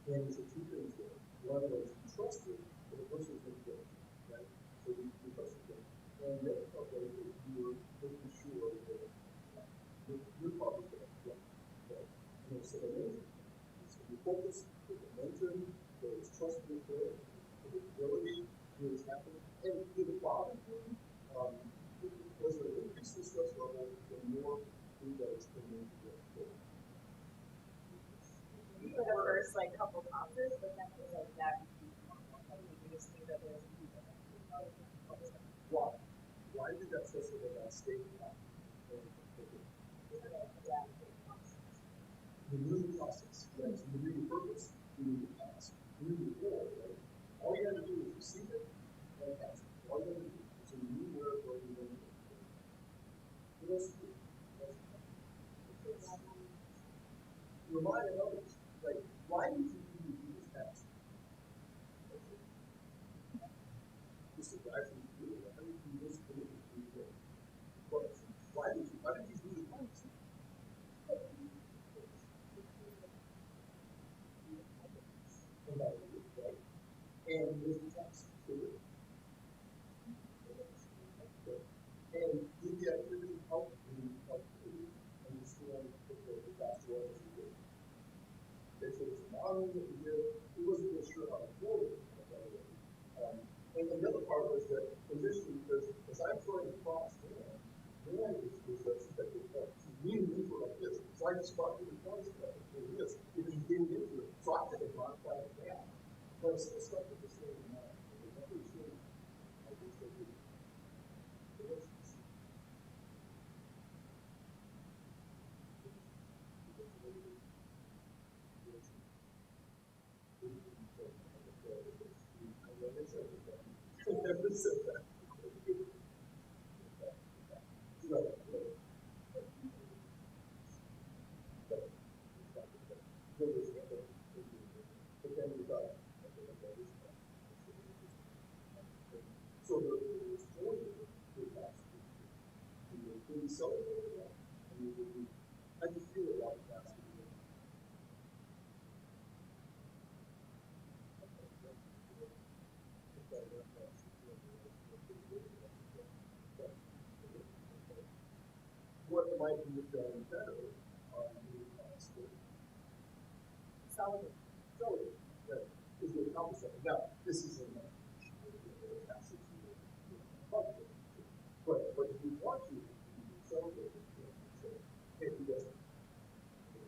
Speaker 1: And it's a two things there. One was you trusted that the person was going to get it, right? So you trusted them. And the other part was that you were making sure that your part was going to get it, right? And it was so amazing. So you focus, the momentum, there was trust was there, the ability was happening. And did it bother you? Was there an increase in stress level the more you guys came into the field?
Speaker 2: For the first couple classes, but then it was like that. We just knew that there was people.
Speaker 1: Why? Why did that stress level not stay high? You knew the process, right? So you knew your purpose, you knew your task, you knew your goal, right? All you had to do was receive it and pass it. All you had to do. So you knew where you were going to go. What else did you do? Reminding others, like, why did you do this task? Just to drive through the field, why did you do this thing? Why did you do the task? Right? And was the task clear? And did the activity help you understand the task was? Okay, so it's a model that we did. He wasn't really sure how to build it. And the other part was that position, because as I'm throwing across, man is suspected of leaning into it like this. So I just thought to the point like this, if he didn't get to it. So I had to modify it down. But I still stuck with the same amount. It's not really sure. I just said, I never said that. So the exposure to that might be done better on the state.
Speaker 2: Solid.
Speaker 1: That is the accomplish something. Now, this is in but if you want to celebrate it, you say, hey, you guys,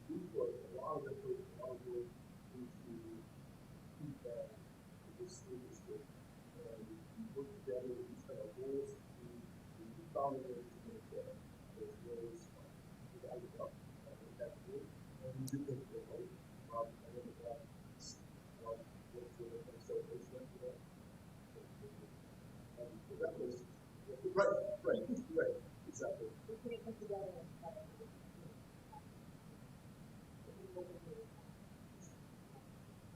Speaker 1: we put a lot of effort, a lot of work into feedback to this school district, and we work together, we set our goals, we found a way to make those goals divided up effectively, and we do things differently. And then that works with a celebration after that. That was right, exactly.
Speaker 2: We can't come together and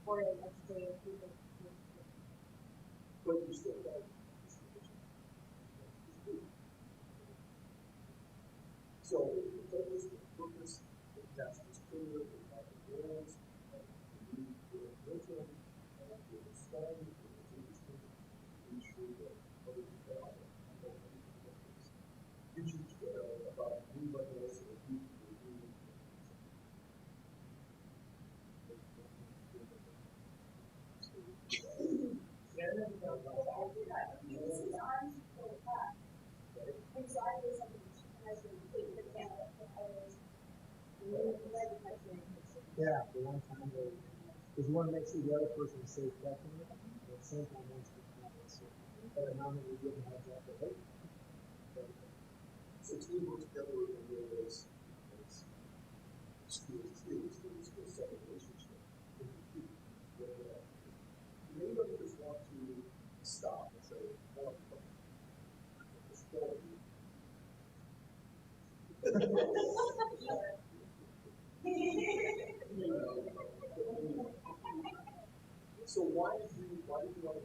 Speaker 2: or let's say people.
Speaker 1: But you still got so the focus, the task is clear, we have the goals, we mental, we respond, we ensure that other people out there. You choose about anybody else or you
Speaker 9: Yeah, the one time because you want to make sure the other person is safe definitely, but at the same time wants to come out. So every now and then we give them a heads up that hey.
Speaker 1: So team work together in ways schools set a relationship. Anybody just want to stop and say, oh, it's quality. So why did you want to do that?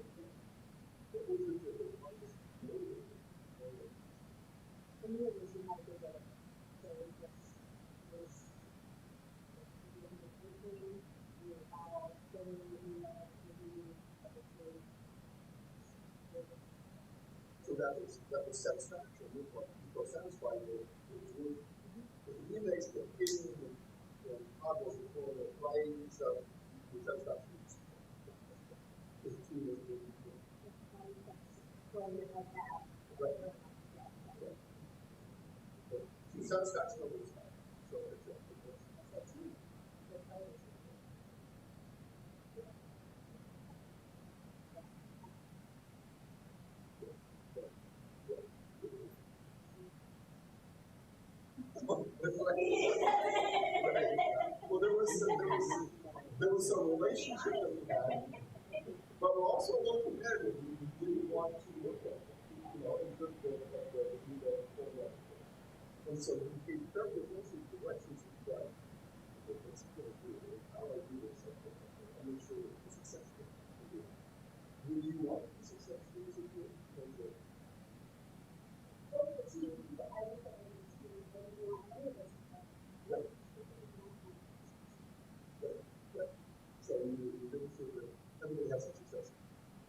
Speaker 1: What was it that was motivated?
Speaker 2: For me, it was not good at it. So it was
Speaker 1: so that was satisfaction. You felt satisfied with it. If the index kept hitting the obstacles before the right stuff, the satisfaction was because the team was doing it. Right. So satisfaction was fine. So that's you. Well, there was some relationship that we had, but we're also a little competitive. We didn't want to look at it, in the and so we gave careful attention to directions of what it's going to do, how I do this, and make sure that it's successful. Do you want to be successful as a group? So we make sure that everybody has some success.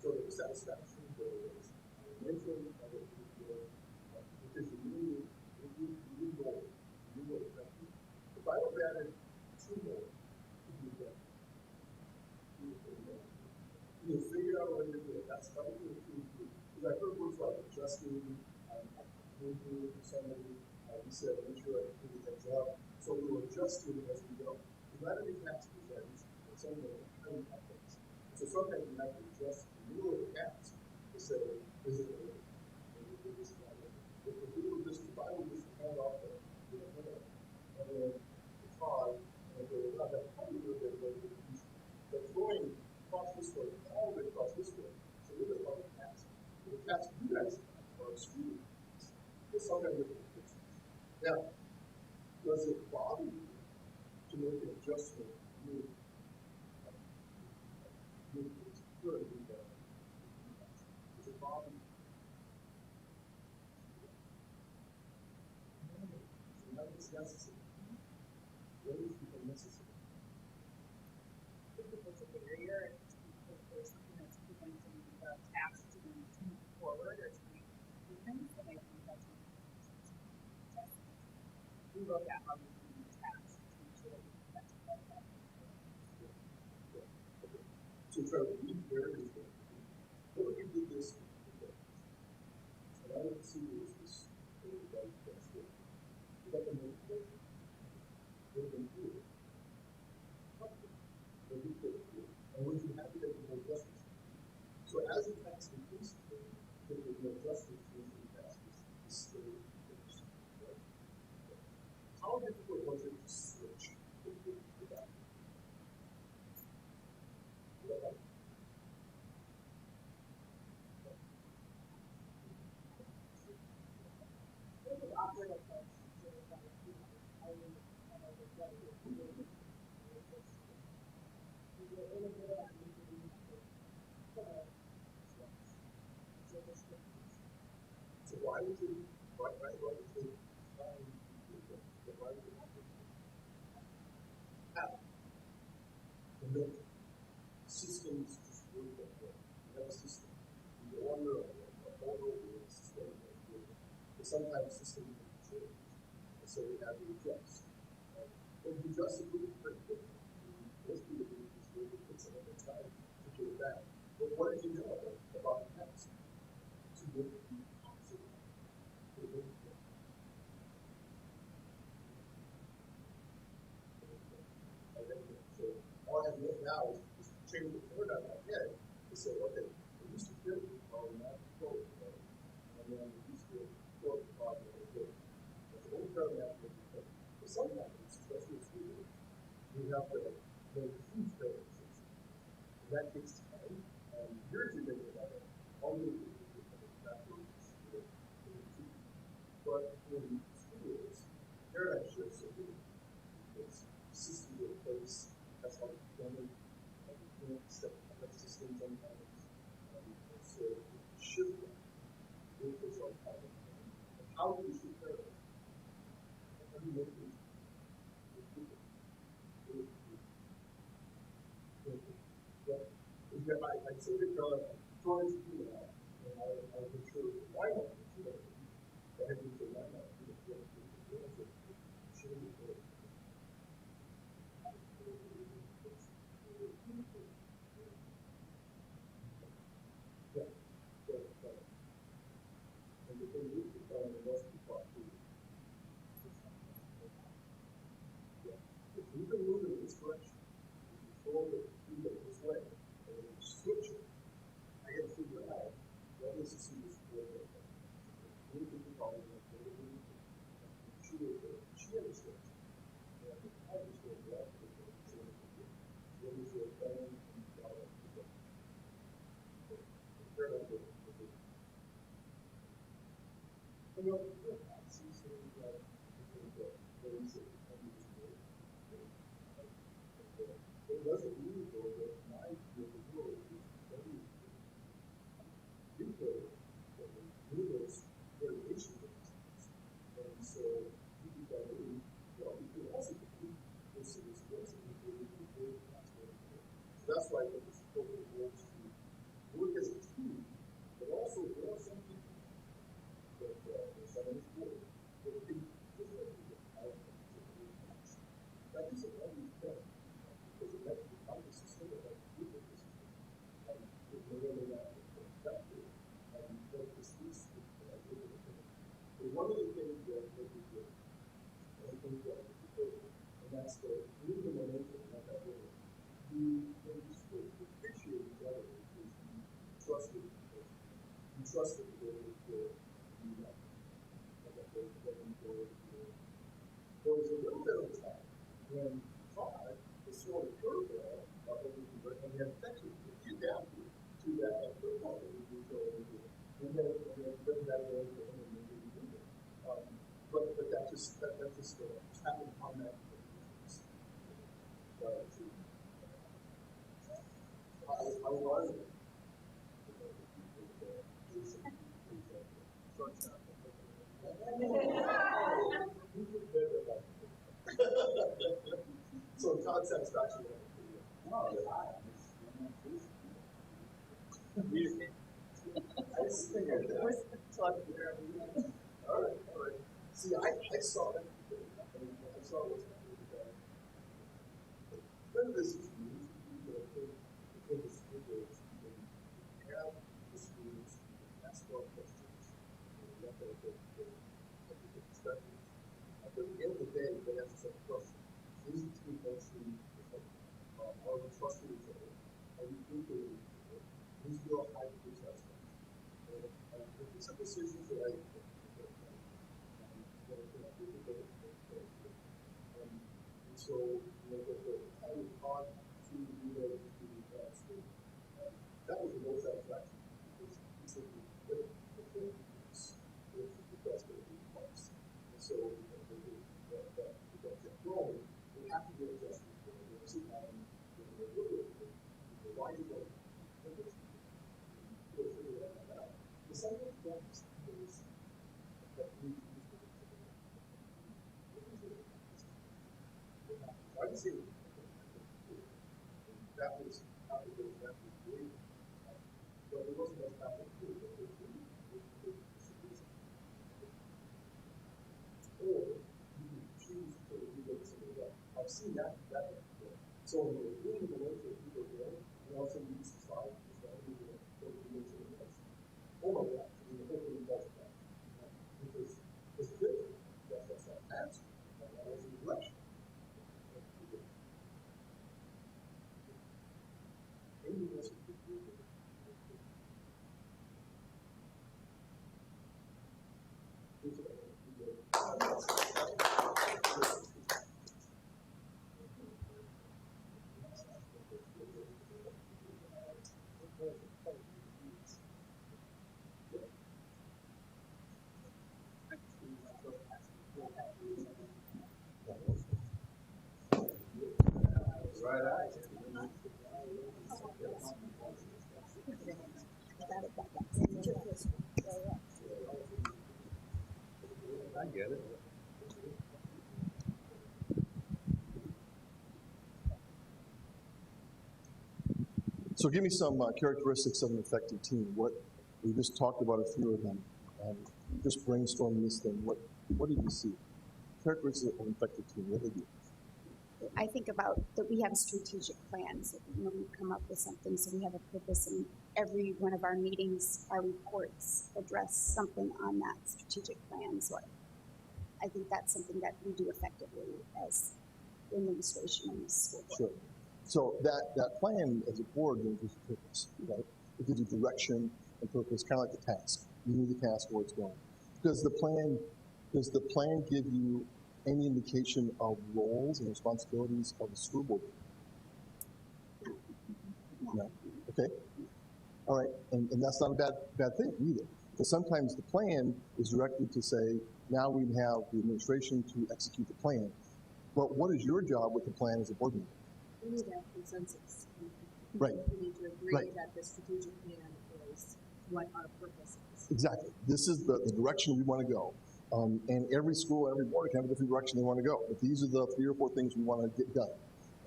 Speaker 1: So there was satisfaction, there was mental, because you knew more. You knew what was happening. If I would have added 2 more, you'd be better. You'll figure out a way to do it. That's how you do it. Because I heard words like adjusting, moving, somebody, we said, make sure I figure things out. So we were adjusting as we go. The matter of task is that it's only highly complex. So sometimes you have to adjust the middle of the task to say, this is it. If we were just, if I were just to hand off the head, and then the Todd, and they were not that funny with it, but going across this way, all the way across this way, so we're just on the task. The task you guys are extremely fast. But sometimes you have to fix it. Now, does it bother you to make an adjustment? It's good. Does it bother you? When it's necessary. When is it necessary?
Speaker 5: I think if it's a barrier, if there's something that's preventing the task to move forward or to make improvements, then I think that's when it's look at how you do tax to make sure that you can catch all that.
Speaker 1: So try to be very important. What if you did this? And I would see this everybody that's good. You got them in the they've been good. They've been good. And would you have to get more justice? So as the tax increases, there will be more justice in the taxes. The state first. How difficult was it to switch to that? So why was it? Why was it? Why was it happen? The systems just work that way. You have a system. You go under a model with a system. But sometimes systems don't change. And so we have to adjust. But the adjust is really pretty good. Most people do this really good some of the time to get it back. But what did you know about the past? To look at the opposite. So all I have to do now is change the word on my head to say, okay, we used to feel it, or not control it, and then we used to feel the problem of it. That's the only problem I have to do. But sometimes, especially in school, you have to make huge variances. And that takes time, and years you make about it, all you do is backwards. But in schools, paradigm shifts are good. It's systems in place. That's how it's done. And you can't step on that system sometimes. And so you shift that. You push on top of it. And how do you shift paradigm? How do you make things? I'd say that towards you know, and I wasn't sure why not. I had to say why not. And the thing is, the rest of the part too. If you can move in this direction, control it, move it this way, and then switch it, I got to figure out what is the super support. She understands. I understand that. What is your plan? It doesn't mean though that my view of the world is very different. Numerous variations of things. And so you can go in, well, you can also do this and this and this and so that's why I think it's important to work as a team, but also there are some people that some of this work that think differently about that isn't always better because it has to become a system that has to do with the system. And if we're really not effective, but this is but one of the things that we do, I think that and that's the new momentum of that world. You appreciate each other because you trust it. You trust it to do that. There was a little bit of time when Todd was throwing a curveball about what we can bring, and then Texas you down to that curveball that we can throw over. And then bring that over to him and then we do it. But that just happened on that. I was so Todd satisfaction. All right. See, I saw it. day that answers that question. Is the team actually are we trusting each other? Are we communicating with each other? Who's real high to trust us? And some decisions that I and so, the time we taught to do that that was the most satisfaction because we said the best of the parts. And so, that kept growing. We have to get adjusted to it. We'll sit down and look at it. Why do you want to figure that out? The second thing is that we I would say that was how it was great. But it wasn't as bad as it was. Or you can choose to do something else. I've seen that. So when we're doing the work that people are doing, and also we use the slide as well, we do something else. Oh my God, we hopefully multiply. Because it's good. That's not answer. That was a direction. Right eye. I get it.
Speaker 7: So give me some characteristics of an effective team. We just talked about a few of them. Just brainstorming this thing. What did you see? Characteristics of an effective team. What did you do?
Speaker 10: I think about that we have strategic plans. We come up with something, so we have a purpose, and every one of our meetings, our reports address something on that strategic plan. So I think that's something that we do effectively as administration in the school.
Speaker 7: Sure. So that plan as a board gives a purpose, right? It gives you direction and purpose, kind of like the task. You need the task where it's going. Does the plan give you any indication of roles and responsibilities of the school board? No. Okay. All right. And that's not a bad thing either. Because sometimes the plan is directed to say, now we have the administration to execute the plan. But what is your job with the plan as a board member?
Speaker 5: We need to have consensus.
Speaker 7: Right.
Speaker 5: We need to agree that the strategic plan is what our purpose is.
Speaker 7: Exactly. This is the direction we want to go. And every school, every board can have a different direction they want to go. But these are the 3 or 4 things we want to get done.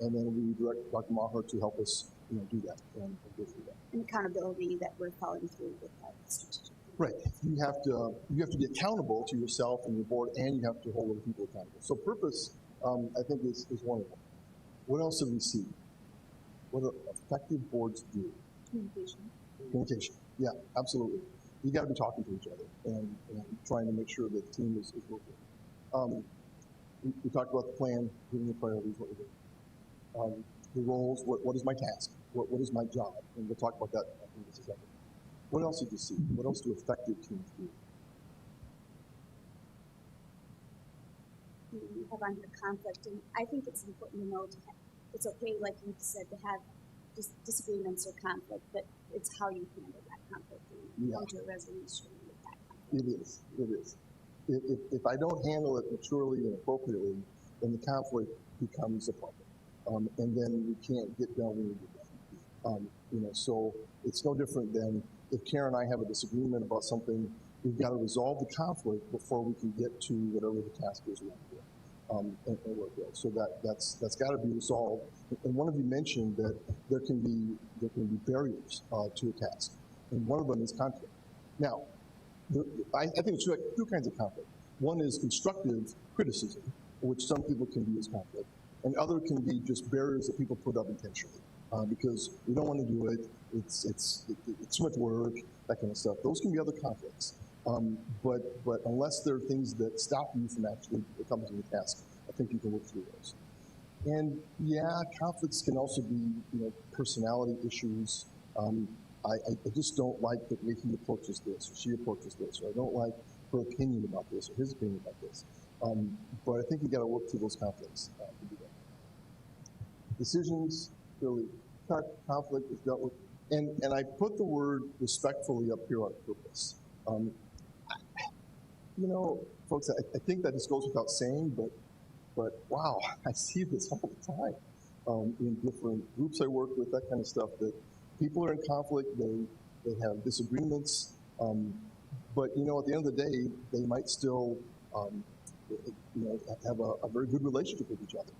Speaker 7: And then we direct Dr. Maher to help us do that and go through that.
Speaker 10: And accountability that we're following through with that strategic plan.
Speaker 7: Right. You have to be accountable to yourself and your board, and you have to hold other people accountable. So purpose, I think, is one of them. What else have we seen? What do effective boards do? Communication. Yeah, absolutely. You got to be talking to each other and trying to make sure that the team is working. We talked about the plan, giving the priorities, what we're doing. The roles, what is my task? What is my job? And we'll talk about that in just a second. What else did you see? What else do effective teams do?
Speaker 10: You have on your conflict, and I think it's important to know it's okay, like you said, to have disagreements or conflict, but it's how you handle that conflict and come to a resolution with that conflict.
Speaker 7: It is. If I don't handle it maturely and appropriately, then the conflict becomes a problem, and then we can't get done when we get done. So it's no different than if Karen and I have a disagreement about something. We've got to resolve the conflict before we can get to whatever the task is we want to do. And work with. So that's got to be resolved. And one of you mentioned that there can be barriers to a task, and one of them is conflict. Now, I think it's two kinds of conflict. One is constructive criticism, which some people can view as conflict, and other can be just barriers that people put up intentionally because we don't want to do it. It's too much work, that kind of stuff. Those can be other conflicts. But unless there are things that stop you from actually accomplishing the task, I think you can work through those. And yeah, conflicts can also be, personality issues. I just don't like the way he approaches this, or she approaches this, or I don't like her opinion about this, or his opinion about this. But I think you got to work through those conflicts to do that. Decisions, really, cut, conflict is dealt with. And I put the word respectfully up here on purpose. Folks, I think that just goes without saying, but wow, I see this all the time in different groups I work with, that kind of stuff, that people are in conflict, they have disagreements, but at the end of the day, they might still have a very good relationship with each other.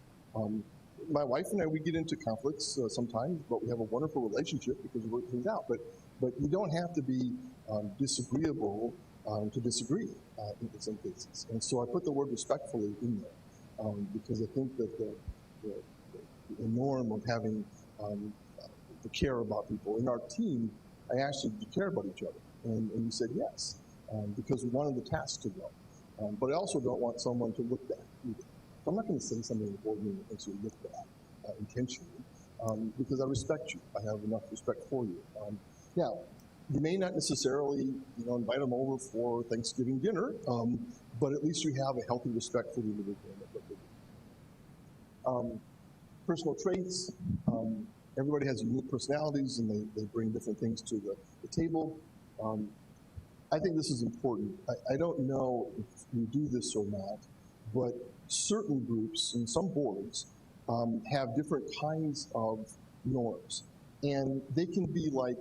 Speaker 7: My wife and I, we get into conflicts sometimes, but we have a wonderful relationship because we work things out. But you don't have to be disagreeable to disagree in some cases. And so I put the word respectfully in there because I think that the norm of having to care about people in our team, I asked you to care about each other, and you said yes because we wanted the task to go. But I also don't want someone to look bad either. So I'm not going to say something in the board meeting that makes you look bad intentionally, because I respect you. I have enough respect for you. Now, you may not necessarily, invite them over for Thanksgiving dinner, but at least you have a healthy respect for the individual. Personal traits. Everybody has unique personalities, and they bring different things to the table. I think this is important. I don't know if you do this or not, but certain groups and some boards have different kinds of norms. And they can be like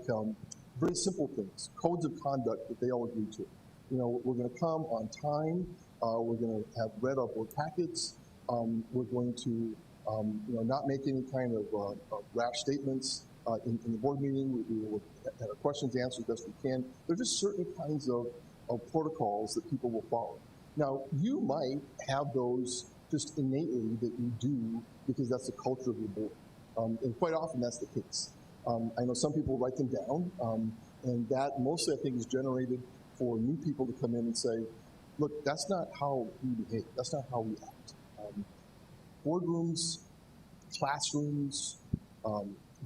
Speaker 7: very simple things, codes of conduct that they all agree to. We're going to come on time. We're going to have read our board packets. We're going to not make any kind of rash statements in the board meeting. We will have our questions answered best we can. There are just certain kinds of protocols that people will follow. Now, you might have those just innately that you do because that's the culture of your board. And quite often that's the case. I know some people write them down, and that mostly I think is generated for new people to come in and say, look, that's not how we behave. That's not how we act. Boardrooms, classrooms,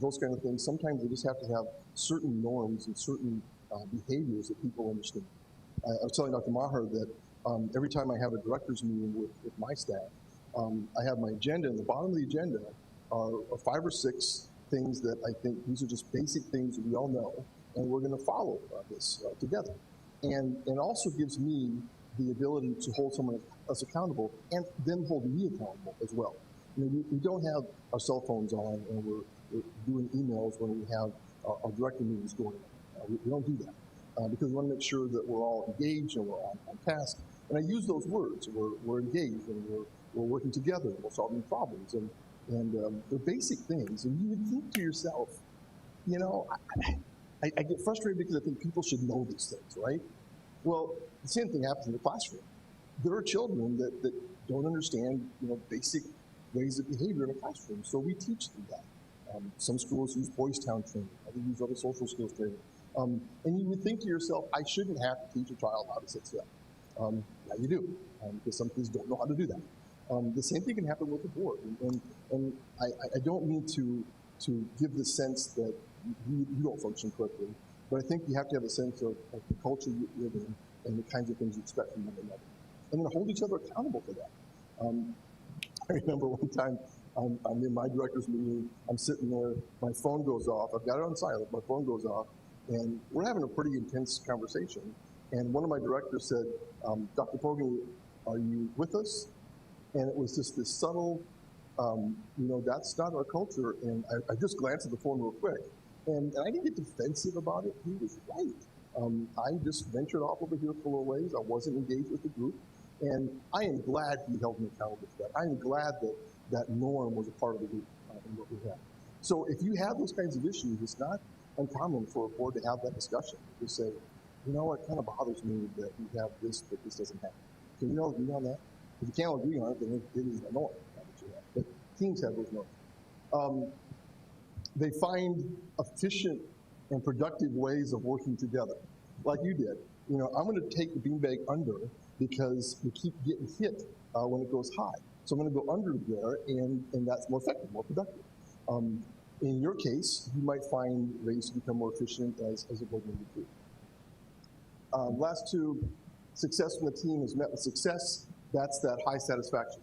Speaker 7: those kind of things, sometimes they just have to have certain norms and certain behaviors that people understand. I was telling Dr. Maher that every time I have a director's meeting with my staff, I have my agenda, and the bottom of the agenda are 5 or 6 things that I think these are just basic things that we all know, and we're going to follow this together. And also gives me the ability to hold someone else accountable and then hold me accountable as well. We don't have our cell phones on and we're doing emails when we have our director meetings going on. We don't do that because we want to make sure that we're all engaged and we're on task. And I use those words. We're engaged and we're working together and we're solving problems. And they're basic things. And you would think to yourself, I get frustrated because I think people should know these things, right? Well, the same thing happens in the classroom. There are children that don't understand, basic ways of behavior in a classroom. So we teach them that. Some schools use Boys Town training. Others use other social skills training. And you would think to yourself, I shouldn't have to teach a child how to sit still. Now you do, because some kids don't know how to do that. The same thing can happen with the board. And I don't mean to give the sense that you don't function correctly, but I think you have to have a sense of the culture you live in and the kinds of things you expect from one another. And then hold each other accountable for that. I remember one time I'm in my director's meeting, I'm sitting there, my phone goes off, I've got it on silent, my phone goes off, and we're having a pretty intense conversation. And one of my directors said, Dr. Pogan, are you with us? And it was just this subtle, that's not our culture. And I just glanced at the phone real quick. And I didn't get defensive about it. He was right. I just ventured off over here for a little ways. I wasn't engaged with the group. And I am glad he held me accountable for that. I am glad that that norm was a part of the group in what we had. So if you have those kinds of issues, it's not uncommon for a board to have that discussion. To say, it kind of bothers me that we have this, but this doesn't happen. Can we all agree on that? If you can't agree on it, then it is a norm that you have. But teams have those norms. They find efficient and productive ways of working together, like you did. I'm going to take the beanbag under because we keep getting hit when it goes high. So I'm going to go under there, and that's more effective, more productive. In your case, you might find ways to become more efficient as a board member too. Last two, success from the team is met with success. That's that high satisfaction.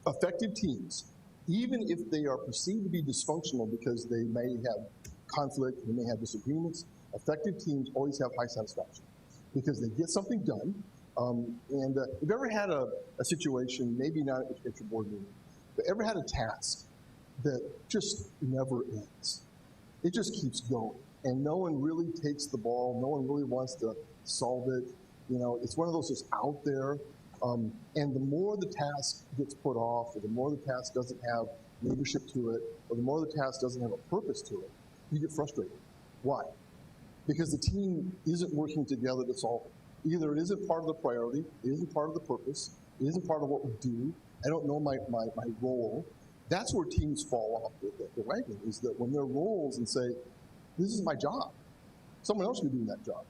Speaker 7: Effective teams, even if they are perceived to be dysfunctional because they may have conflict, they may have disagreements, effective teams always have high satisfaction because they get something done. And if you've ever had a situation, maybe not at your board meeting, but ever had a task that just never ends? It just keeps going, and no one really takes the ball, no one really wants to solve it. You know, it's one of those just out there. And the more the task gets put off, or the more the task doesn't have leadership to it, or the more the task doesn't have a purpose to it, you get frustrated. Why? Because the team isn't working together to solve it. Either it isn't part of the priority, it isn't part of the purpose, it isn't part of what we do, I don't know my role. That's where teams fall off the wagon, is that when their roles and say, this is my job, someone else should be doing that job.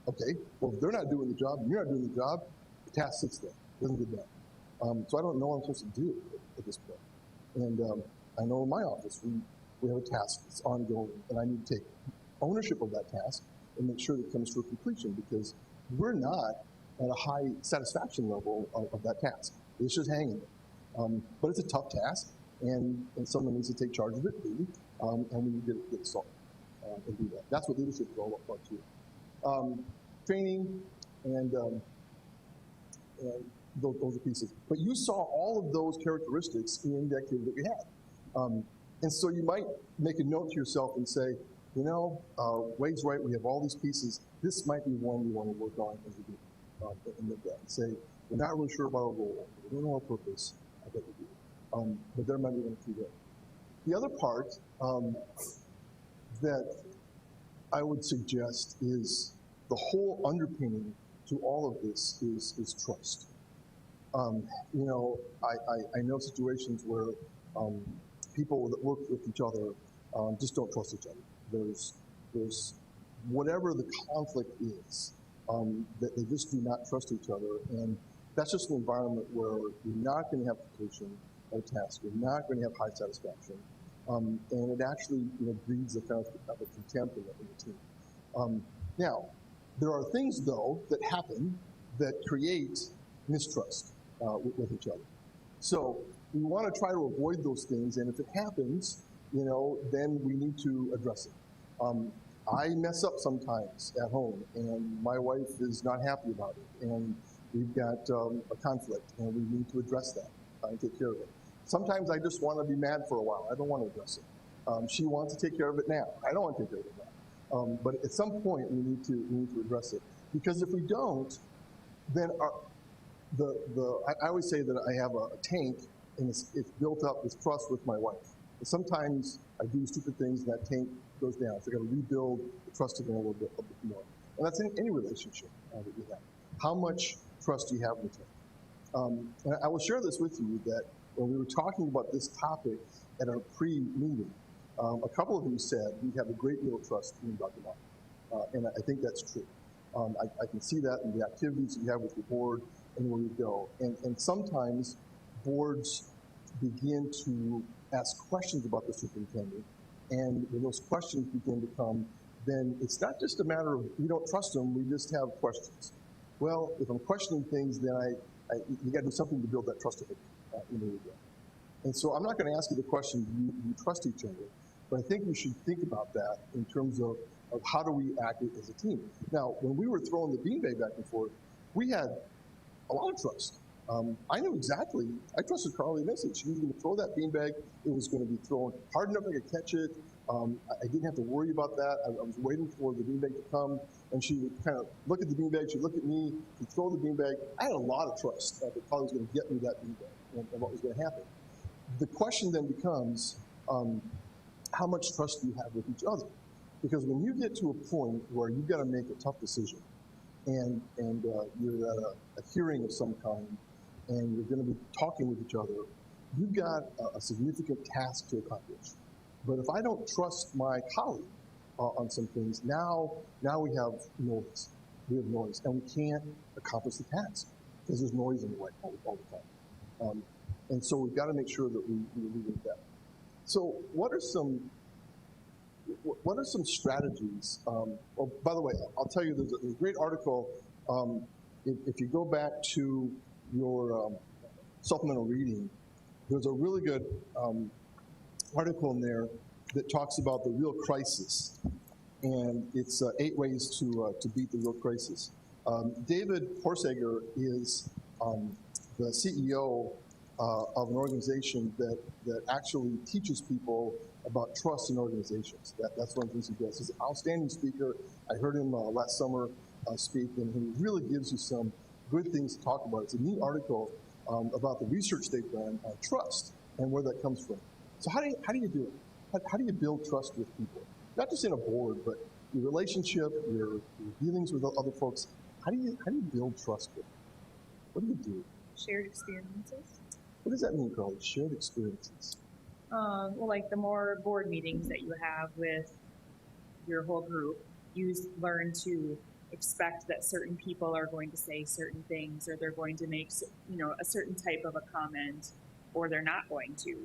Speaker 7: Okay, well, if they're not doing the job, and you're not doing the job, the task sits there, doesn't get done. So I don't know what I'm supposed to do at this point. And I know in my office, we have a task that's ongoing, and I need to take ownership of that task and make sure that it comes to a completion, because we're not at a high satisfaction level of that task. It's just hanging there. But it's a tough task, and someone needs to take charge of it, and we need to get it solved and do that. That's what leadership is all about too. Training and those are pieces. But you saw all of those characteristics in the activity that we had. And so you might make a note to yourself and say, you know, Wade's right, we have all these pieces. This might be one we want to work on as we do. And look at and say, we're not really sure about our role. We don't know our purpose. I bet we do. But there might be one or two there. The other part that I would suggest is the whole underpinning to all of this is trust. You know, I know situations where people that work with each other just don't trust each other. There's whatever the conflict is, that they just do not trust each other, and that's just an environment where you're not going to have completion of a task. You're not going to have high satisfaction, and it actually, you know, breeds a kind of a contempt in the team. Now, there are things though that happen that create mistrust with each other. So we want to try to avoid those things, and if it happens, you know, then we need to address it. I mess up sometimes at home, and my wife is not happy about it, and we've got a conflict, and we need to address that and take care of it. Sometimes I just want to be mad for a while. I don't want to address it. She wants to take care of it now. I don't want to take care of it now. But at some point, we need to address it, because if we don't, then I always say that I have a tank, and it's built up with trust with my wife. And sometimes I do stupid things, and that tank goes down. So I got to rebuild the trust again a little bit more. And that's in any relationship that you have. How much trust do you have in the tank? And I will share this with you, that when we were talking about this topic at our pre-meeting, a couple of you said we have a great deal of trust in Dr. Mark. And I think that's true. I can see that in the activities that you have with your board and where you go. And sometimes boards begin to ask questions about the superintendent, and when those questions begin to come, then it's not just a matter of we don't trust them, we just have questions. Well, if I'm questioning things, then you got to do something to build that trust in it. And so I'm not going to ask you the question, do you trust each other? But I think we should think about that in terms of how do we act as a team. Now, when we were throwing the beanbag back and forth, we had a lot of trust. I knew exactly, I trusted Carly Message. She was going to throw that beanbag. It was going to be thrown hard enough I could catch it. I didn't have to worry about that. I was waiting for the beanbag to come, and she would kind of look at the beanbag, she'd look at me, she'd throw the beanbag. I had a lot of trust that Carly was going to get me that beanbag and what was going to happen. The question then becomes, how much trust do you have with each other? Because when you get to a point where you've got to make a tough decision, and you're at a hearing of some kind, and you're going to be talking with each other, you've got a significant task to accomplish. But if I don't trust my colleague on some things, now we have noise. We have noise, and we can't accomplish the task because there's noise in the way all the time. And so we've got to make sure that we lead with that. So what are some strategies? Oh, by the way, I'll tell you, there's a great article. If you go back to your supplemental reading, there's a really good article in there that talks about the real crisis. And it's 8 ways to beat the real crisis. David Horsager is the CEO of an organization that actually teaches people about trust in organizations. That's one of the things he does. He's an outstanding speaker. I heard him last summer speak, and he really gives you some good things to talk about. It's a neat article about the research they've done on trust and where that comes from. So how do you do it? How do you build trust with people? Not just in a board, but your relationship, your dealings with other folks. How do you build trust with them? What do you do?
Speaker 4: Shared experiences.
Speaker 7: What does that mean, Carly? Shared experiences.
Speaker 4: Well, like the more board meetings that you have with your whole group, you learn to expect that certain people are going to say certain things, or they're going to make, a certain type of a comment, or they're not going to.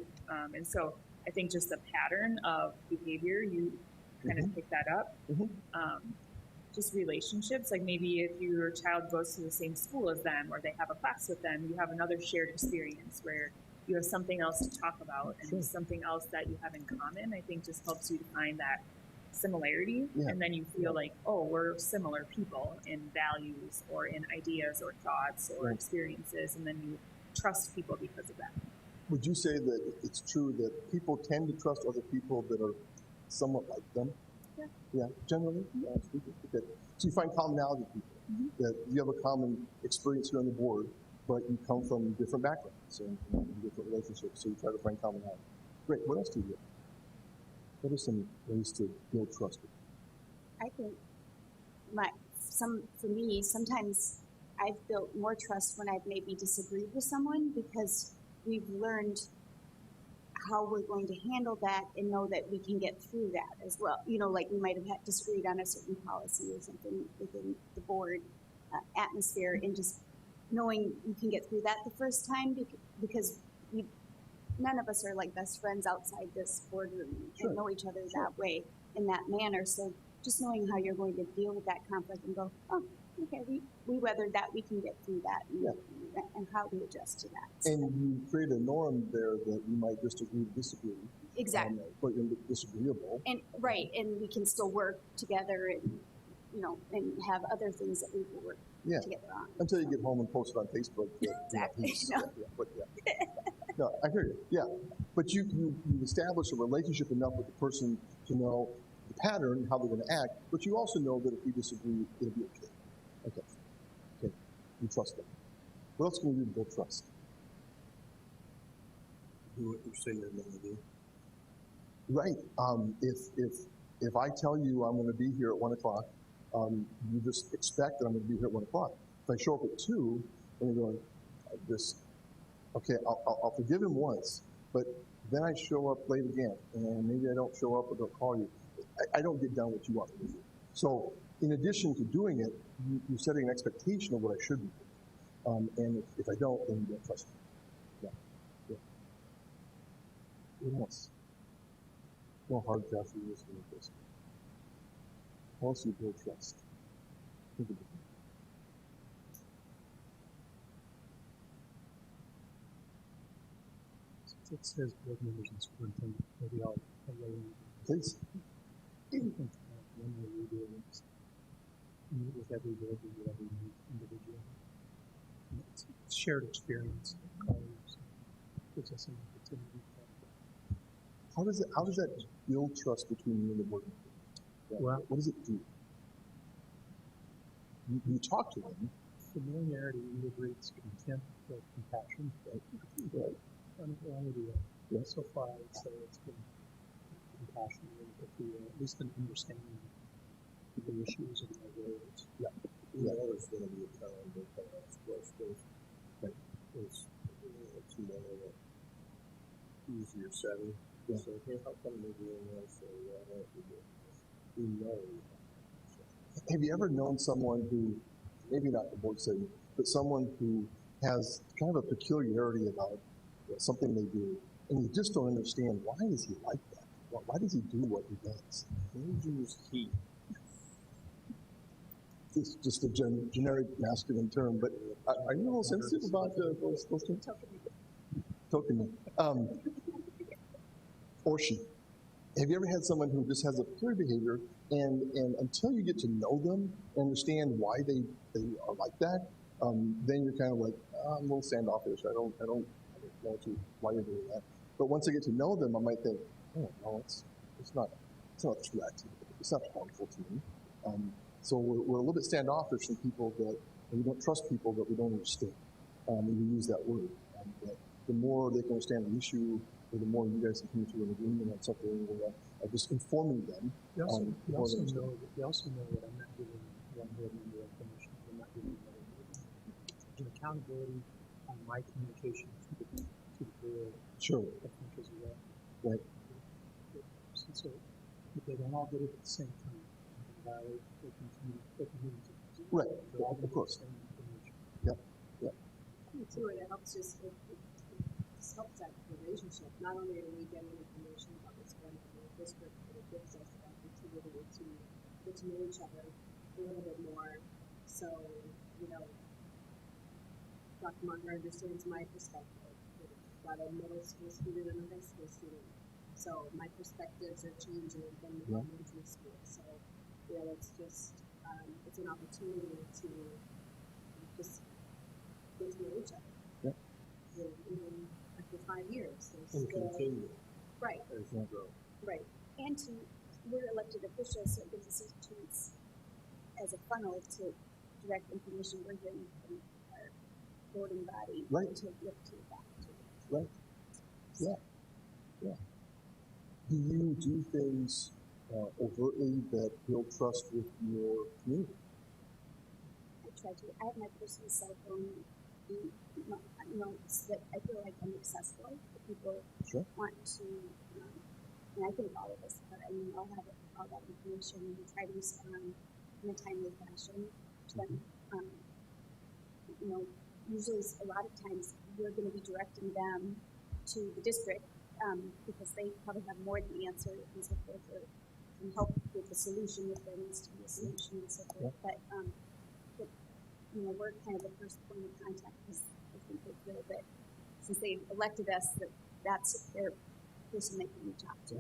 Speaker 4: And so I think just the pattern of behavior, you kind of pick that up. Just relationships, like maybe if your child goes to the same school as them, or they have a class with them, you have another shared experience where you have something else to talk about, and something else that you have in common. I think just helps you to find that similarity, and then you feel like, oh, we're similar people in values or in ideas or thoughts or experiences, and then you trust people because of that.
Speaker 7: Would you say that it's true that people tend to trust other people that are somewhat like them? Yeah, generally? Yeah, okay. So you find commonality with people, that you have a common experience here on the board, but you come from different backgrounds and different relationships, so you try to find commonality. Great, what else do you do? What are some ways to build trust with people?
Speaker 10: I think for me, sometimes I've built more trust when I've maybe disagreed with someone, because we've learned how we're going to handle that and know that we can get through that as well. Like we might have disagreed on a certain policy or something within the board atmosphere, and just knowing you can get through that the first time, because none of us are like best friends outside this boardroom and know each other that way, in that manner. So just knowing how you're going to deal with that conflict and go, oh, okay, we weathered that, we can get through that, and how to adjust to that.
Speaker 7: And you create a norm there that you might disagree.
Speaker 10: Exactly.
Speaker 7: But you're disagreeable.
Speaker 10: And we can still work together, and and have other things that we will work together on.
Speaker 7: Until you get home and post it on Facebook.
Speaker 10: Exactly.
Speaker 7: No, I hear you. Yeah, but you establish a relationship enough with the person to know the pattern, how they're going to act, but you also know that if you disagree, it'll be okay. Okay. You trust them. What else can we do to build trust? Do what you say you're going to do. Right. If I tell you I'm going to be here at 1 o'clock, you just expect that I'm going to be here at 1 o'clock. If I show up at 2, and you're going, okay, I'll forgive him once, but then I show up late again, and maybe I don't show up or don't call you. I don't get done what you want me to do. So in addition to doing it, you're setting an expectation of what I should be doing. And if I don't, then you don't trust me. Yeah. What else? More hard job for you to this. How else do you build trust? Think of it.
Speaker 6: It says board members and superintendent, maybe I'll lay in.
Speaker 7: Please.
Speaker 6: When we do it, meet with every board member, every individual. It's shared experience, colleagues, gives us an opportunity.
Speaker 7: How does that build trust between you and the board member?
Speaker 6: Well,
Speaker 7: what does it do? You talk to them.
Speaker 6: Familiarity integrates contempt or compassion. Right. So far, I would say it's been compassion, at least an understanding of the issues and the roles.
Speaker 7: There's going to be a time that ask questions. It's more of an easier setting. So, hey, how come they're doing this? Or why aren't we doing this? We know. Have you ever known someone who, maybe not the board setting, but someone who has kind of a peculiarity about something they do, and you just don't understand why is he like that? Why does he do what he does?
Speaker 9: Use he.
Speaker 7: It's just a generic masculine term, but are you a little sensitive about those things? Token. Or she. Have you ever had someone who just has a peculiar behavior, and until you get to know them and understand why they are like that, then you're kind of like, I'm a little standoffish. I don't know why you're doing that. But once I get to know them, I might think, oh no, it's not a threat. It's not harmful to me. So we're a little bit standoffish from people that we don't trust people that we don't understand. And we use that word. But the more they can understand the issue, or the more you guys can come to an agreement on something, or just informing them.
Speaker 6: You also know that I'm not giving one board member information. I'm not giving another board member. An accountability on my communication to the board.
Speaker 7: Sure.
Speaker 6: I think as well.
Speaker 7: Right.
Speaker 6: So if they don't all get it at the same time, violate open meetings.
Speaker 7: Right. Of course. Yep. Yep.
Speaker 5: Too, and it helps just helps that relationship. Not only are we getting information about what's going on in the district, but it gives us the opportunity to get to know each other a little bit more. So, Dr. Munger understands my perspective. Got a middle school student and a high school student. So my perspectives are changing from the elementary school. So, it's just, it's an opportunity to just get to know each other.
Speaker 7: Yep.
Speaker 5: Even after 5 years.
Speaker 9: And continue.
Speaker 5: Right.
Speaker 9: There's no growth.
Speaker 5: Right.
Speaker 10: And we're elected officials, so it gives us a chance as a funnel to direct information we're getting from our voting body to look to back to.
Speaker 7: Right. Yeah. Yeah. Do you do things overtly that build trust with your community?
Speaker 10: I try to. I have my personal cell phone, so that I feel like I'm accessible. If people want to, and I think all of us, but I'll have all that information and try to respond in a timely fashion. But, usually a lot of times we're going to be directing them to the district because they probably have more than the answer and so forth, or can help with the solution if there needs to be a solution and so forth. But we're kind of the first point of contact because I think they feel that since they elected us, that's their person they can reach out to.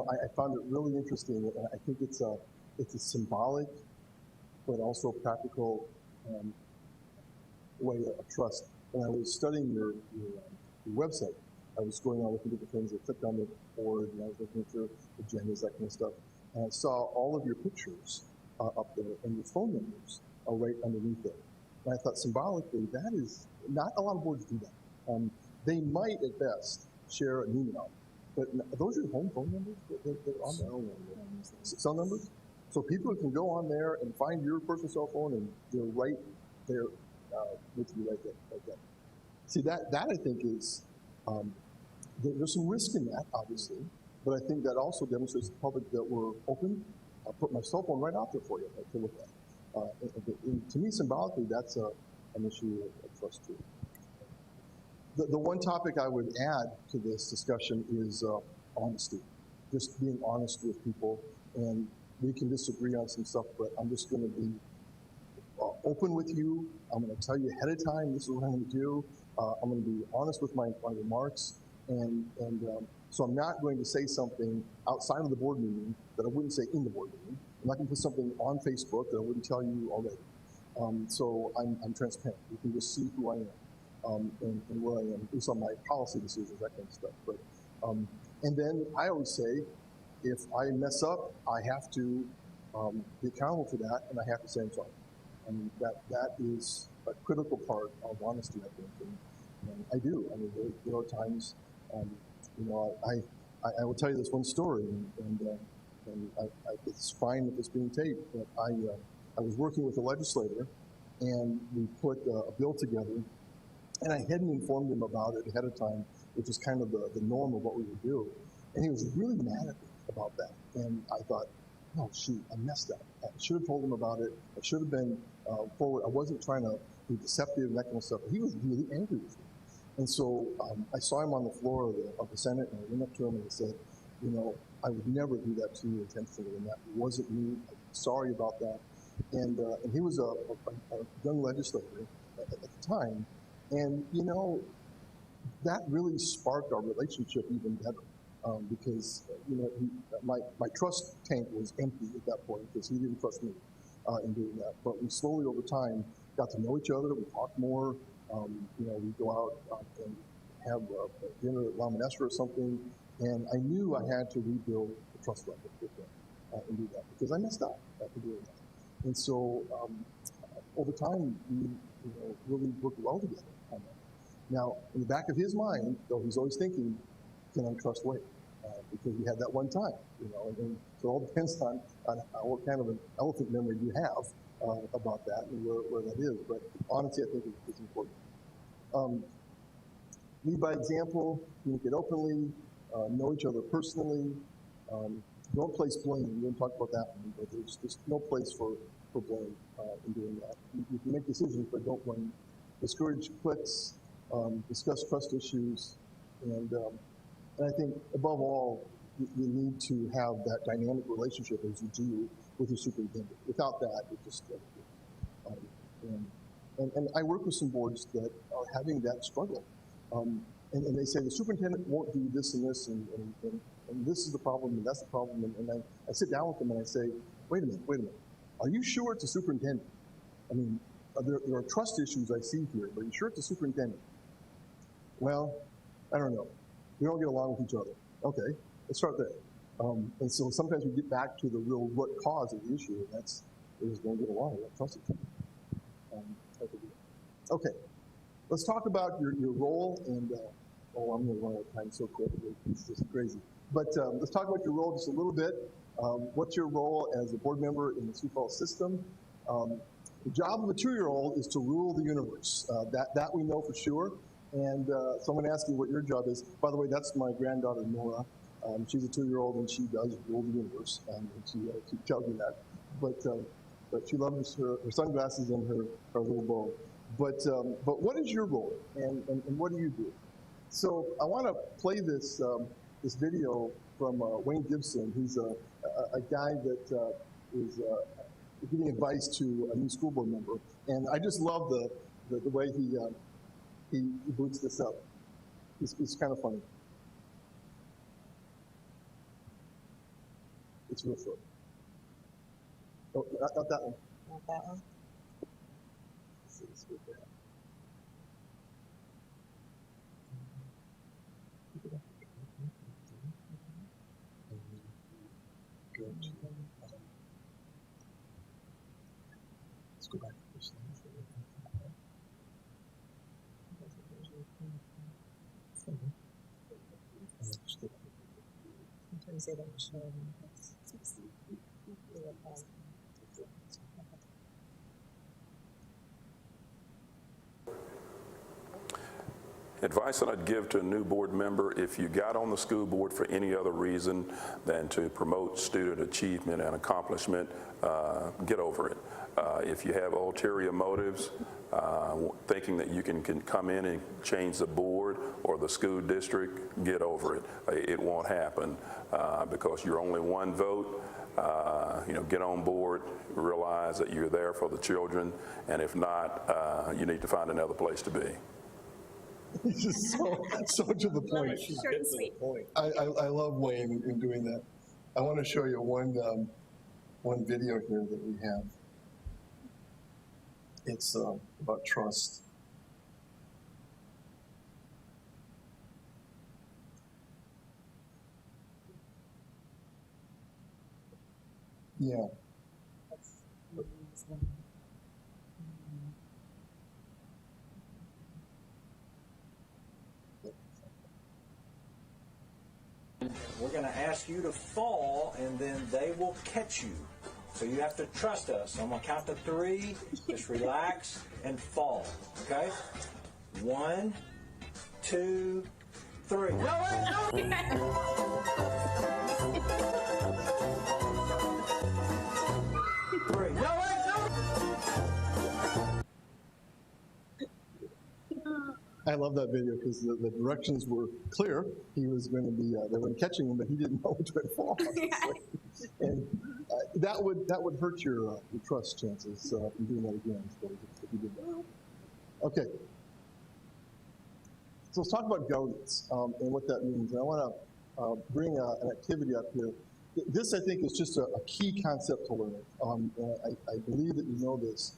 Speaker 7: I found it really interesting, and I think it's a symbolic, but also practical way of trust. When I was studying your website, I was going on looking at the things. I clicked on the board, and I was looking through agendas, that kind of stuff, and I saw all of your pictures up there, and your phone numbers are right underneath it. And I thought symbolically, that is, not a lot of boards do that. They might at best share an email, but those are home phone numbers that are on there. Cell numbers? So people can go on there and find your personal cell phone, and they're right there with you right there, like that. See, that I think is, there's some risk in that, obviously, but I think that also demonstrates to the public that we're open. I'll put my cell phone right out there for you to look at. And to me, symbolically, that's an issue of trust too. The one topic I would add to this discussion is honesty. Just being honest with people, and we can disagree on some stuff, but I'm just going to be open with you. I'm going to tell you ahead of time, this is what I'm going to do. I'm going to be honest with my remarks, and so I'm not going to say something outside of the board meeting that I wouldn't say in the board meeting. I'm not going to put something on Facebook that I wouldn't tell you already. So I'm transparent. You can just see who I am and where I am, based on my policy decisions, that kind of stuff. But and then I always say, if I mess up, I have to be accountable for that, and I have to say I'm sorry. And that is a critical part of honesty, I think. And I do. I mean, there are times, I will tell you this one story, and it's fine if it's being taped, but I was working with a legislator, and we put a bill together, and I hadn't informed him about it ahead of time, which is kind of the norm of what we would do. And he was really mad at me about that. And I thought, oh, shoot, I messed up. I should have told him about it. I should have been forward. I wasn't trying to be deceptive and that kind of stuff. But he was really angry with me. And so I saw him on the floor of the Senate, and I went up to him and I said, you know, I would never do that to you intentionally, and that wasn't me. I'm sorry about that. And he was a young legislator at the time, and you know, that really sparked our relationship even better, because you know, my trust tank was empty at that point because he didn't trust me in doing that. But we slowly over time got to know each other. We talked more. You know, we go out and have dinner at La Minestra or something, and I knew I had to rebuild the trust level with him and do that because I messed up after doing that. And so over time, we really worked well together on that. Now, in the back of his mind, though, he's always thinking, can I trust Wade? Because we had that one time, you know, and so it all depends on what kind of an elephant memory you have about that and where that is. But honestly, I think it's important. Lead by example, communicate openly, know each other personally. Don't place blame. We didn't talk about that one, but there's just no place for blame in doing that. You can make decisions, but don't blame. Discourage quits, discuss trust issues, and I think above all, you need to have that dynamic relationship as you do with your superintendent. Without that, it just and I work with some boards that are having that struggle. And they say the superintendent won't do this and this, and this is the problem, and that's the problem. And I sit down with them and I say, wait a minute. Are you sure it's a superintendent? I mean, there are trust issues I see here, but are you sure it's a superintendent? Well, I don't know. We don't get along with each other. Okay, let's start there. And so sometimes we get back to the real root cause of the issue, and that's we just don't get along. We don't trust each other. Okay, let's talk about your role and, I'm going to run out of time so quickly. It's just crazy. But let's talk about your role just a little bit. What's your role as a board member in the Sioux Falls system? The job of a 2-year-old is to rule the universe. That we know for sure. And so I'm going to ask you what your job is. By the way, that's my granddaughter, Nora. She's a 2-year-old and she does rule the universe. And she tells me that. But she loves her sunglasses and her little bow. But what is your role and what do you do? So I want to play this video from Wayne Gibson. He's a guy that is giving advice to a new school board member, and I just love the way he boots this up. It's kind of funny. It's real short. Oh, not that one.
Speaker 2: Not that one.
Speaker 7: Let's go there. Go to, let's go back to this thing.
Speaker 2: Sometimes they don't show them.
Speaker 11: Advice that I'd give to a new board member: if you got on the school board for any other reason than to promote student achievement and accomplishment, get over it. If you have ulterior motives, thinking that you can come in and change the board or the school district, get over it. It won't happen because you're only one vote. Get on board, realize that you're there for the children, and if not, you need to find another place to be.
Speaker 7: It's just so to the point.
Speaker 3: Short and sweet.
Speaker 7: I love Wayne in doing that. I want to show you one video here that we have. It's about trust. Yeah.
Speaker 12: We're going to ask you to fall, and then they will catch you. So you have to trust us. I'm going to count to 3. Just relax and fall. Okay? 1, 2, 3. No, wait, no! 3. No, wait, no!
Speaker 7: I love that video because the directions were clear. He was going to be, they were catching him, but he didn't know which way to fall. And that would hurt your trust chances from doing that again, I suppose, if you did that. Okay. So let's talk about governance and what that means. And I want to bring an activity up here. This, I think, is just a key concept to learn. And I believe that you know this,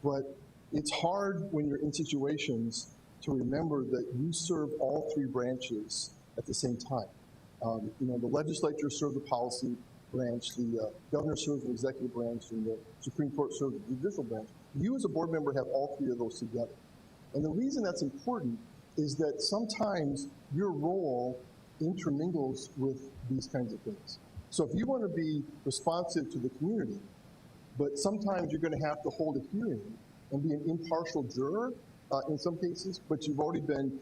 Speaker 7: but it's hard when you're in situations to remember that you serve all three branches at the same time. The legislature serves the policy branch, the governor serves the executive branch, and the Supreme Court serves the judicial branch. You as a board member have all three of those together. And the reason that's important is that sometimes your role intermingles with these kinds of things. So if you want to be responsive to the community, but sometimes you're going to have to hold a hearing and be an impartial juror in some cases, but you've already been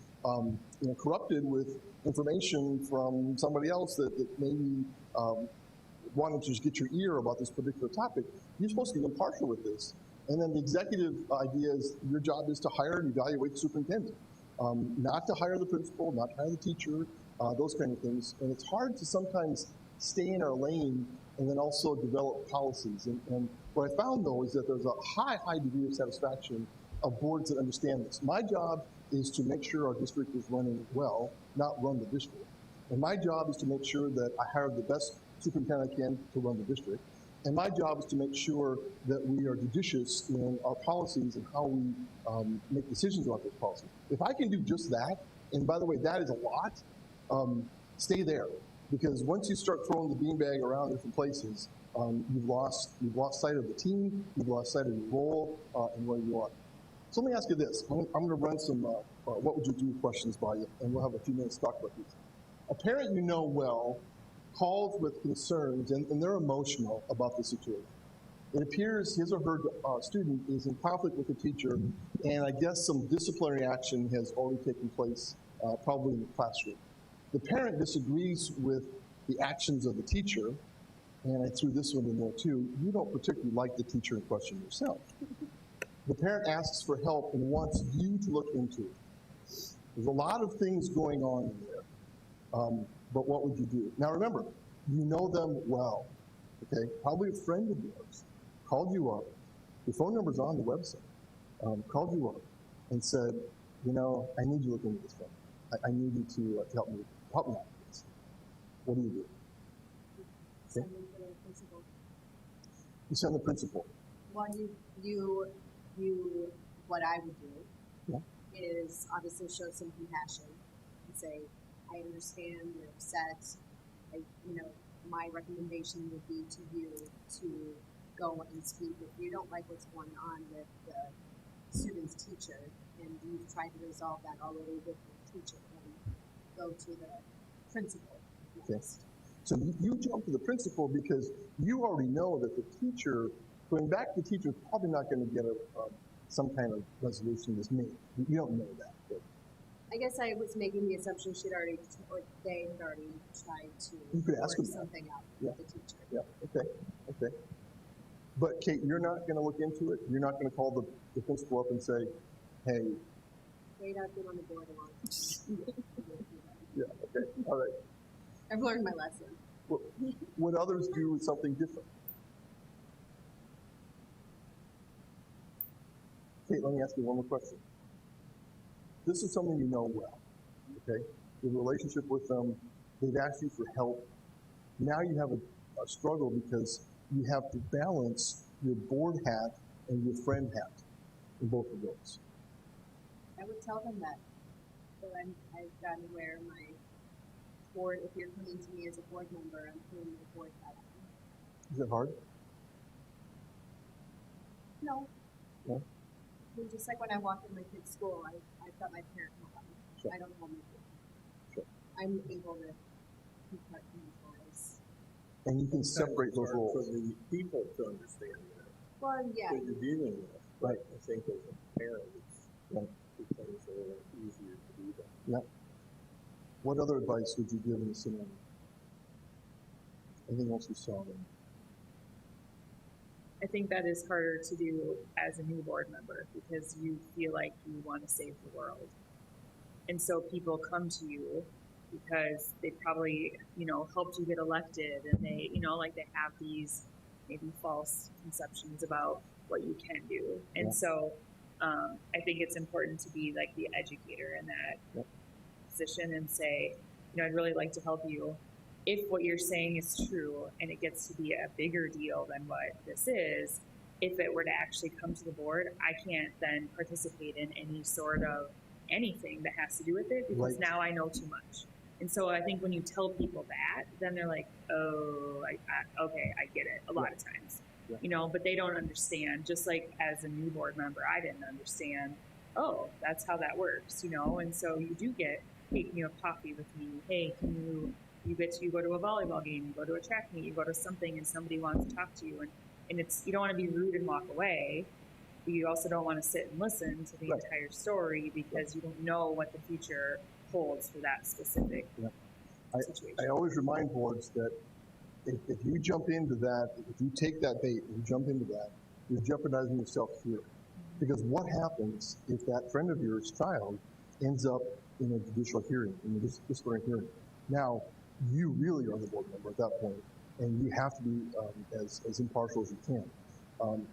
Speaker 7: corrupted with information from somebody else that maybe wanted to just get your ear about this particular topic, you're supposed to be impartial with this. And then the executive idea is your job is to hire and evaluate the superintendent, not to hire the principal, not to hire the teacher, those kind of things. And it's hard to sometimes stay in our lane and then also develop policies. And what I found, though, is that there's a high degree of satisfaction of boards that understand this. My job is to make sure our district is running well, not run the district. And my job is to make sure that I hire the best superintendent I can to run the district. And my job is to make sure that we are judicious in our policies and how we make decisions about those policies. If I can do just that, and by the way, that is a lot, stay there. Because once you start throwing the beanbag around different places, you've lost sight of the team, you've lost sight of your role and where you are. So let me ask you this. I'm going to run some what would you do questions by you, and we'll have a few minutes to talk about these. A parent you know well calls with concerns, and they're emotional about the situation. It appears his or her student is in conflict with the teacher, and I guess some disciplinary action has already taken place, probably in the classroom. The parent disagrees with the actions of the teacher, and I threw this one in there too. You don't particularly like the teacher in question yourself. The parent asks for help and wants you to look into it. There's a lot of things going on in there, but what would you do? Now remember, you know them well, okay? Probably a friend of yours called you up, your phone number's on the website, called you up and said, I need you to look into this one. I need you to help me out with this. What do you do?
Speaker 5: Send them to the principal.
Speaker 7: You send the principal.
Speaker 5: Well, what I would do is obviously show some compassion and say, I understand you're upset. My recommendation would be to you to go and speak if you don't like what's going on with the student's teacher, and you've tried to resolve that already with the teacher, and go to the principal next.
Speaker 7: So you jump to the principal because you already know that the teacher, going back to the teacher, is probably not going to get some kind of resolution that's made. You don't know that. But
Speaker 5: I guess I was making the assumption they had already tried to work something out with the teacher.
Speaker 7: Yeah, okay. But Kate, you're not going to look into it? You're not going to call the principal up and say, hey.
Speaker 5: Kate, I've been on the board a long time.
Speaker 7: Yeah, okay, all right.
Speaker 5: I've learned my lesson.
Speaker 7: Well, would others do something different? Kate, let me ask you one more question. This is someone you know well, okay? Your relationship with them, they've asked you for help. Now you have a struggle because you have to balance your board hat and your friend hat in both of those.
Speaker 5: I would tell them that I've got to wear my board. If you're coming to me as a board member, I'm putting my board hat on.
Speaker 7: Is it hard?
Speaker 5: No.
Speaker 7: No?
Speaker 5: I mean, just like when I walk in my kid's school, I've got my parent hat on. Sure. I don't have my kid.
Speaker 7: Sure.
Speaker 5: I'm able to compartmentalize.
Speaker 7: And you can separate those roles.
Speaker 13: For the people to understand that.
Speaker 5: Well, yeah.
Speaker 13: That you're dealing with. Right. I think as a parent, it becomes a little easier to do that.
Speaker 7: Yeah. What other advice would you give in this scenario? Anything else you saw there?
Speaker 4: I think that is harder to do as a new board member because you feel like you want to save the world. And so people come to you because they probably, helped you get elected, and they, like they have these maybe false conceptions about what you can do. And so I think it's important to be like the educator in that position and say, I'd really like to help you. If what you're saying is true and it gets to be a bigger deal than what this is, if it were to actually come to the board, I can't then participate in any sort of anything that has to do with it, because now I know too much. And so I think when you tell people that, then they're like, oh, okay, I get it a lot of times, but they don't understand. Just like as a new board member, I didn't understand, oh, that's how that works, And so you do get, hey, can you have coffee with me? Hey, can you go to a volleyball game, you go to a track meet, you go to something and somebody wants to talk to you. And it's, you don't want to be rude and walk away, but you also don't want to sit and listen to the entire story, because you don't know what the future holds for that specific situation.
Speaker 7: I always remind boards that if you jump into that, if you take that bait and you jump into that, you're jeopardizing yourself here. Because what happens if that friend of yours' child ends up in a judicial hearing, in a disciplinary hearing? Now, you really are the board member at that point, and you have to be as impartial as you can.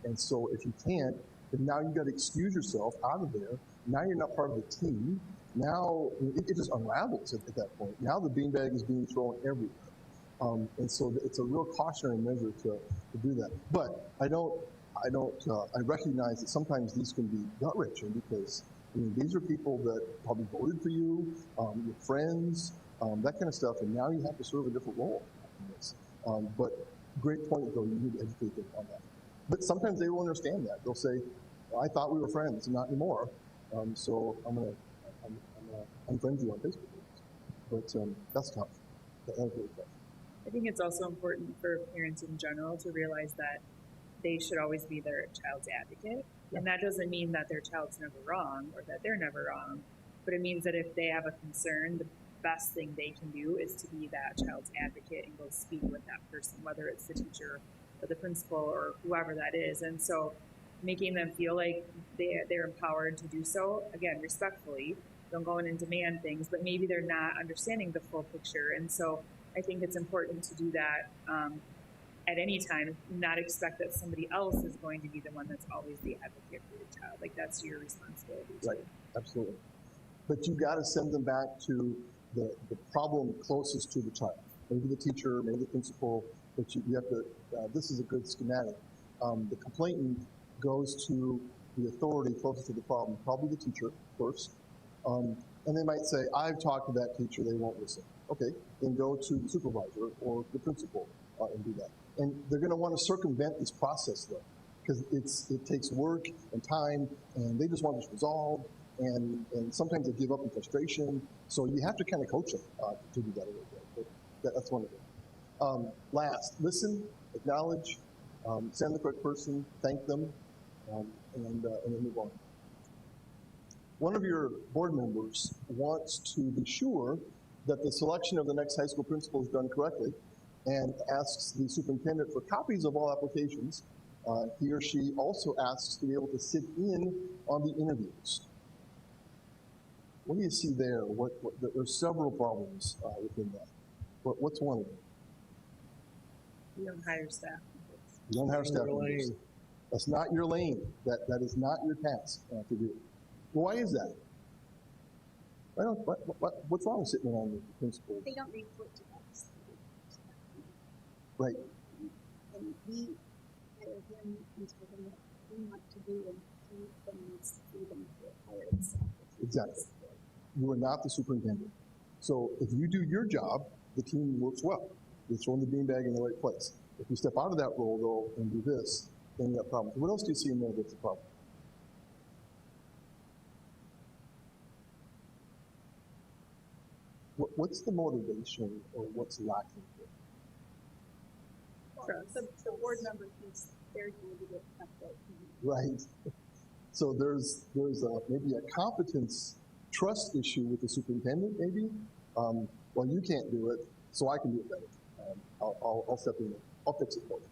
Speaker 7: And so if you can't, then now you've got to excuse yourself out of there. Now you're not part of the team. Now it just unravels at that point. Now the beanbag is being thrown everywhere. And so it's a real cautionary measure to do that. But I recognize that sometimes these can be gut-wrenching, because these are people that probably voted for you, your friends, that kind of stuff, and now you have to serve a different role in this. But great point, though, you need to educate them on that. But sometimes they will understand that. They'll say, well, I thought we were friends, not anymore, so I'm unfriend you on Facebook. But that's tough. That's really tough.
Speaker 4: I think it's also important for parents in general to realize that they should always be their child's advocate. And that doesn't mean that their child's never wrong or that they're never wrong, but it means that if they have a concern, the best thing they can do is to be that child's advocate and go speak with that person, whether it's the teacher or the principal or whoever that is. And so making them feel like they're empowered to do so, again, respectfully, don't go in and demand things, but maybe they're not understanding the full picture. And so I think it's important to do that at any time, not expect that somebody else is going to be the one that's always the advocate for your child. Like, that's your responsibility too.
Speaker 7: Right, absolutely. But you got to send them back to the problem closest to the child. Maybe the teacher, maybe the principal, but you have to, this is a good schematic. The complainant goes to the authority closest to the problem, probably the teacher first. And they might say, I've talked to that teacher, they won't listen. Okay, then go to the supervisor or the principal and do that. And they're going to want to circumvent this process, though, because it takes work and time, and they just want this resolved, and sometimes they give up in frustration. So you have to kind of coach them to do that a little bit. But that's one of them. Last, listen, acknowledge, send the correct person, thank them, and then move on. One of your board members wants to be sure that the selection of the next high school principal is done correctly, and asks the superintendent for copies of all applications. He or she also asks to be able to sit in on the interviews. What do you see there? There's several problems within that. What's one of them?
Speaker 4: You don't hire staff.
Speaker 7: You don't hire staff members. That's not your lane. That is not your task to do. Well, why is that? What's wrong with sitting on the principal?
Speaker 10: They don't report to us.
Speaker 7: Right.
Speaker 10: And we hire them and tell them what we want to do, and he then needs to do them to hire staff.
Speaker 7: Exactly. You are not the superintendent. So if you do your job, the team works well. You're throwing the beanbag in the right place. If you step out of that role, though, and do this, then you have problems. What else do you see in there that's a problem? What's the motivation, or what's lacking here?
Speaker 2: The board member thinks they're going to get kept out.
Speaker 7: Right. So there's maybe a competence trust issue with the superintendent, maybe. Well, you can't do it, so I can do it better. I'll step in. I'll fix it for you.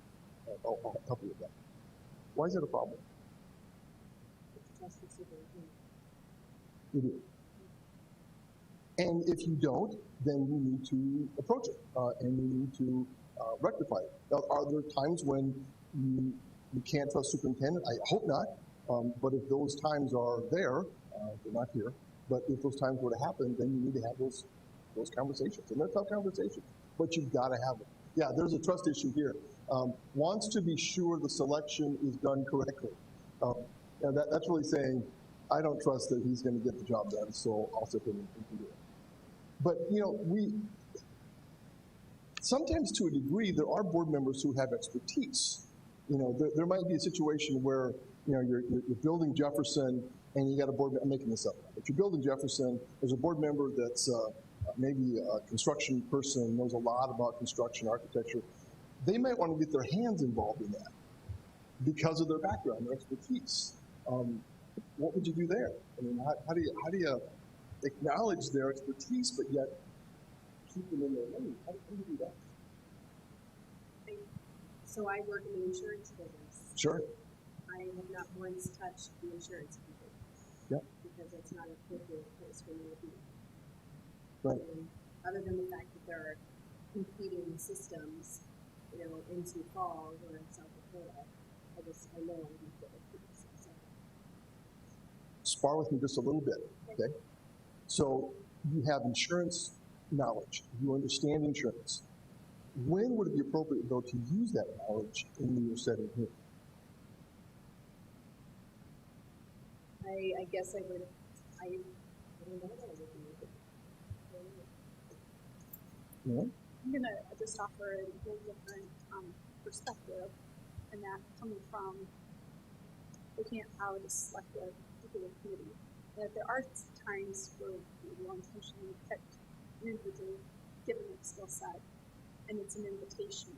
Speaker 7: I'll help you with that. Why is that a problem?
Speaker 2: Trust the superintendent.
Speaker 7: You do. And if you don't, then you need to approach it, and you need to rectify it. Now, are there times when you can't trust superintendent? I hope not, but if those times are there, they're not here, but if those times were to happen, then you need to have those conversations, and they're tough conversations, but you've got to have them. Yeah, there's a trust issue here. Wants to be sure the selection is done correctly. And that's really saying, I don't trust that he's going to get the job done, so I'll sit there and do it. But, you know, sometimes to a degree, there are board members who have expertise. You know, there might be a situation where, you know, you're building Jefferson, and you got a board, I'm making this up, but you're building Jefferson, there's a board member that's maybe a construction person, knows a lot about construction, architecture. They might want to get their hands involved in that because of their background, their expertise. What would you do there? I mean, how do you acknowledge their expertise, but yet keep them in their lane? How do you do that?
Speaker 5: So I work in the insurance business.
Speaker 7: Sure.
Speaker 5: I have not once touched the insurance people.
Speaker 7: Yep.
Speaker 5: Because it's not an appropriate place for me to be.
Speaker 7: Right.
Speaker 5: And other than the fact that there are competing systems, you know, in Sioux Falls or in South Dakota, I know I'm going to get it.
Speaker 7: Spar with me just a little bit, okay? So you have insurance knowledge. You understand insurance. When would it be appropriate, though, to use that knowledge in your setting here?
Speaker 5: I guess I would, I don't know what I would do.
Speaker 7: Yeah.
Speaker 10: I'm going to just offer a little different perspective, and that coming from looking at how to select a particular committee. That there are times where we will intentionally pick an individual given their skill set, and it's an invitation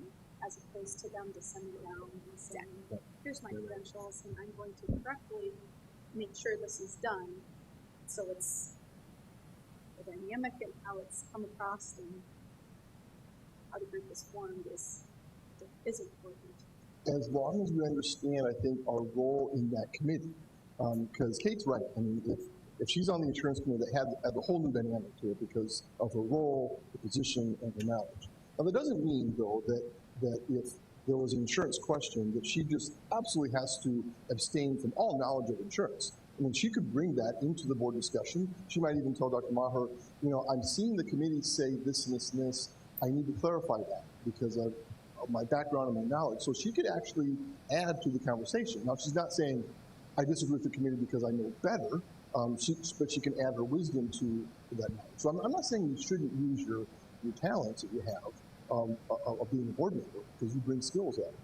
Speaker 10: as opposed to them to send around and saying, here's my credentials, and I'm going to correctly make sure this is done. So it's the dynamic and how it's come across and how the group is formed is important.
Speaker 7: As long as we understand, I think, our role in that committee, because Kate's right. I mean, if she's on the insurance committee, that had a whole new dynamic to it because of her role, the position, and her knowledge. Now, that doesn't mean, though, that if there was an insurance question, that she just absolutely has to abstain from all knowledge of insurance. I mean, she could bring that into the board discussion. She might even tell Dr. Maher, you know, I'm seeing the committee say this and this and this. I need to clarify that because of my background and my knowledge. So she could actually add to the conversation. Now, she's not saying, I disagree with the committee because I know better, but she can add her wisdom to that knowledge. So I'm not saying you shouldn't use your talents that you have of being a board member because you bring skills at it.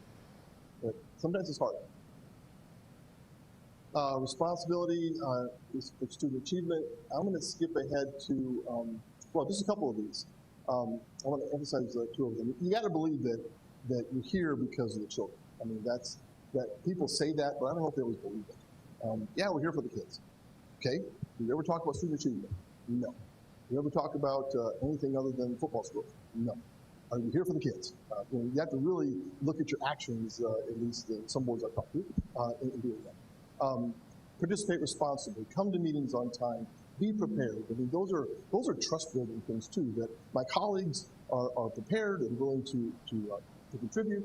Speaker 7: But sometimes it's hard. Responsibility is for student achievement. I'm going to skip ahead to, well, just a couple of these. I want to emphasize two of them. You got to believe that you're here because of the children. I mean, that people say that, but I don't know if they always believe it. Yeah, we're here for the kids. Okay. Do you ever talk about student achievement? No. Do you ever talk about anything other than football schools? No. Are you here for the kids? You have to really look at your actions, at least in some boards I've talked to, in doing that. Participate responsibly. Come to meetings on time. Be prepared. I mean, those are trust building things too. That my colleagues are prepared and willing to contribute.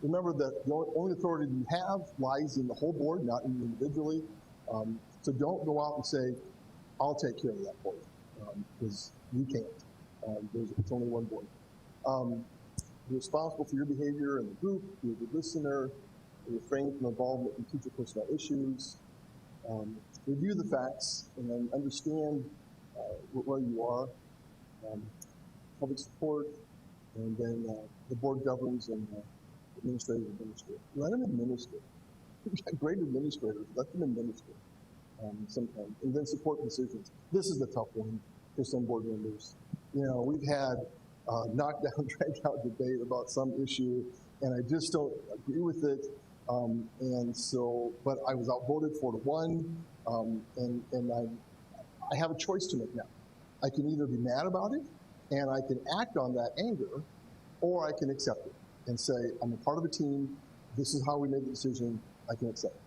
Speaker 7: Remember that the only authority you have lies in the whole board, not in you individually. So don't go out and say, "I'll take care of that for you," because you can't. It's only one board. Be responsible for your behavior in the group. Be a good listener. Refrain from involvement in teacher personnel issues. Review the facts and then understand where you are. Public support, and then the board governs and administrators administer. Let them administer. We've got great administrators. Let them administer sometimes, and then support decisions. This is the tough one for some board members. You know, we've had knockdown, drag-out debate about some issue, and I just don't agree with it. And so, but I was outvoted 4-1, and I have a choice to make now. I can either be mad about it, and I can act on that anger, or I can accept it and say, I'm a part of a team, this is how we made the decision, I can accept it.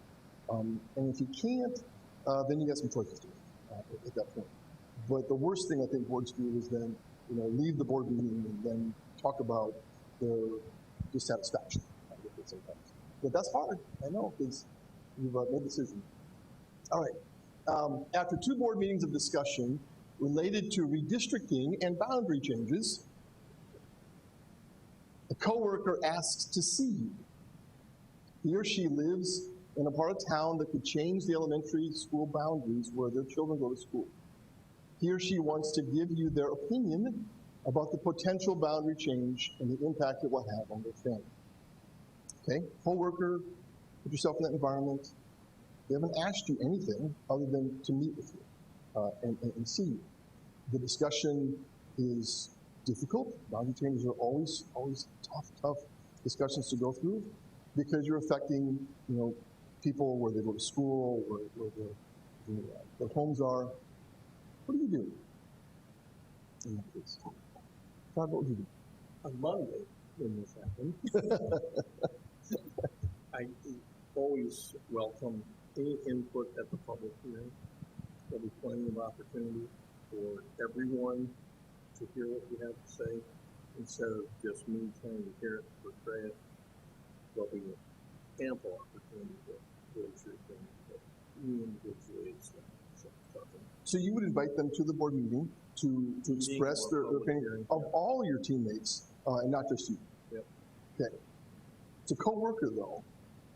Speaker 7: And if you can't, then you got some choices to make at that point. But the worst thing I think boards do is then, leave the board meeting and then talk about their dissatisfaction with it sometimes. But that's hard, I know, because you've made a decision. All right. After 2 board meetings of discussion related to redistricting and boundary changes, a coworker asks to see you. He or she lives in a part of town that could change the elementary school boundaries where their children go to school. He or she wants to give you their opinion about the potential boundary change and the impact it will have on their family. Okay, coworker, put yourself in that environment. They haven't asked you anything other than to meet with you and see you. The discussion is difficult. Boundary changes are always tough discussions to go through because you're affecting, people where they go to school, where their homes are. What do you do in that case? Todd, what would you do?
Speaker 13: On Monday, when this happened, I always welcome any input at the public hearing. There'll be plenty of opportunity for everyone to hear what you have to say instead of just me trying to hear it for credit. There'll be ample opportunity to raise your thing that you individually stuff.
Speaker 7: So you would invite them to the board meeting to express their opinion of all your teammates and not just you.
Speaker 13: Yep.
Speaker 7: Okay. It's a coworker though.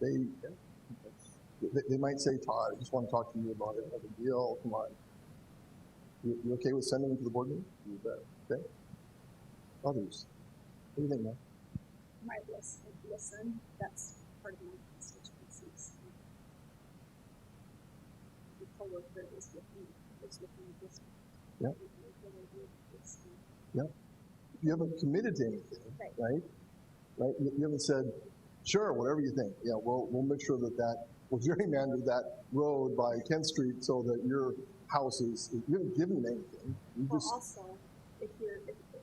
Speaker 7: They might say, Todd, I just want to talk to you about it. No big deal. Come on. You okay with sending them to the board meeting? You bet. Okay. Others. What do you think, man?
Speaker 10: My listen, that's part of my constituencies. The coworker is with me, is with me this
Speaker 7: week. Yeah. You haven't committed to anything, right? You haven't said, sure, whatever you think. Yeah, we'll make sure that we'll gerrymander that road by 10th Street so that your house is, you haven't given them anything.
Speaker 5: Also, if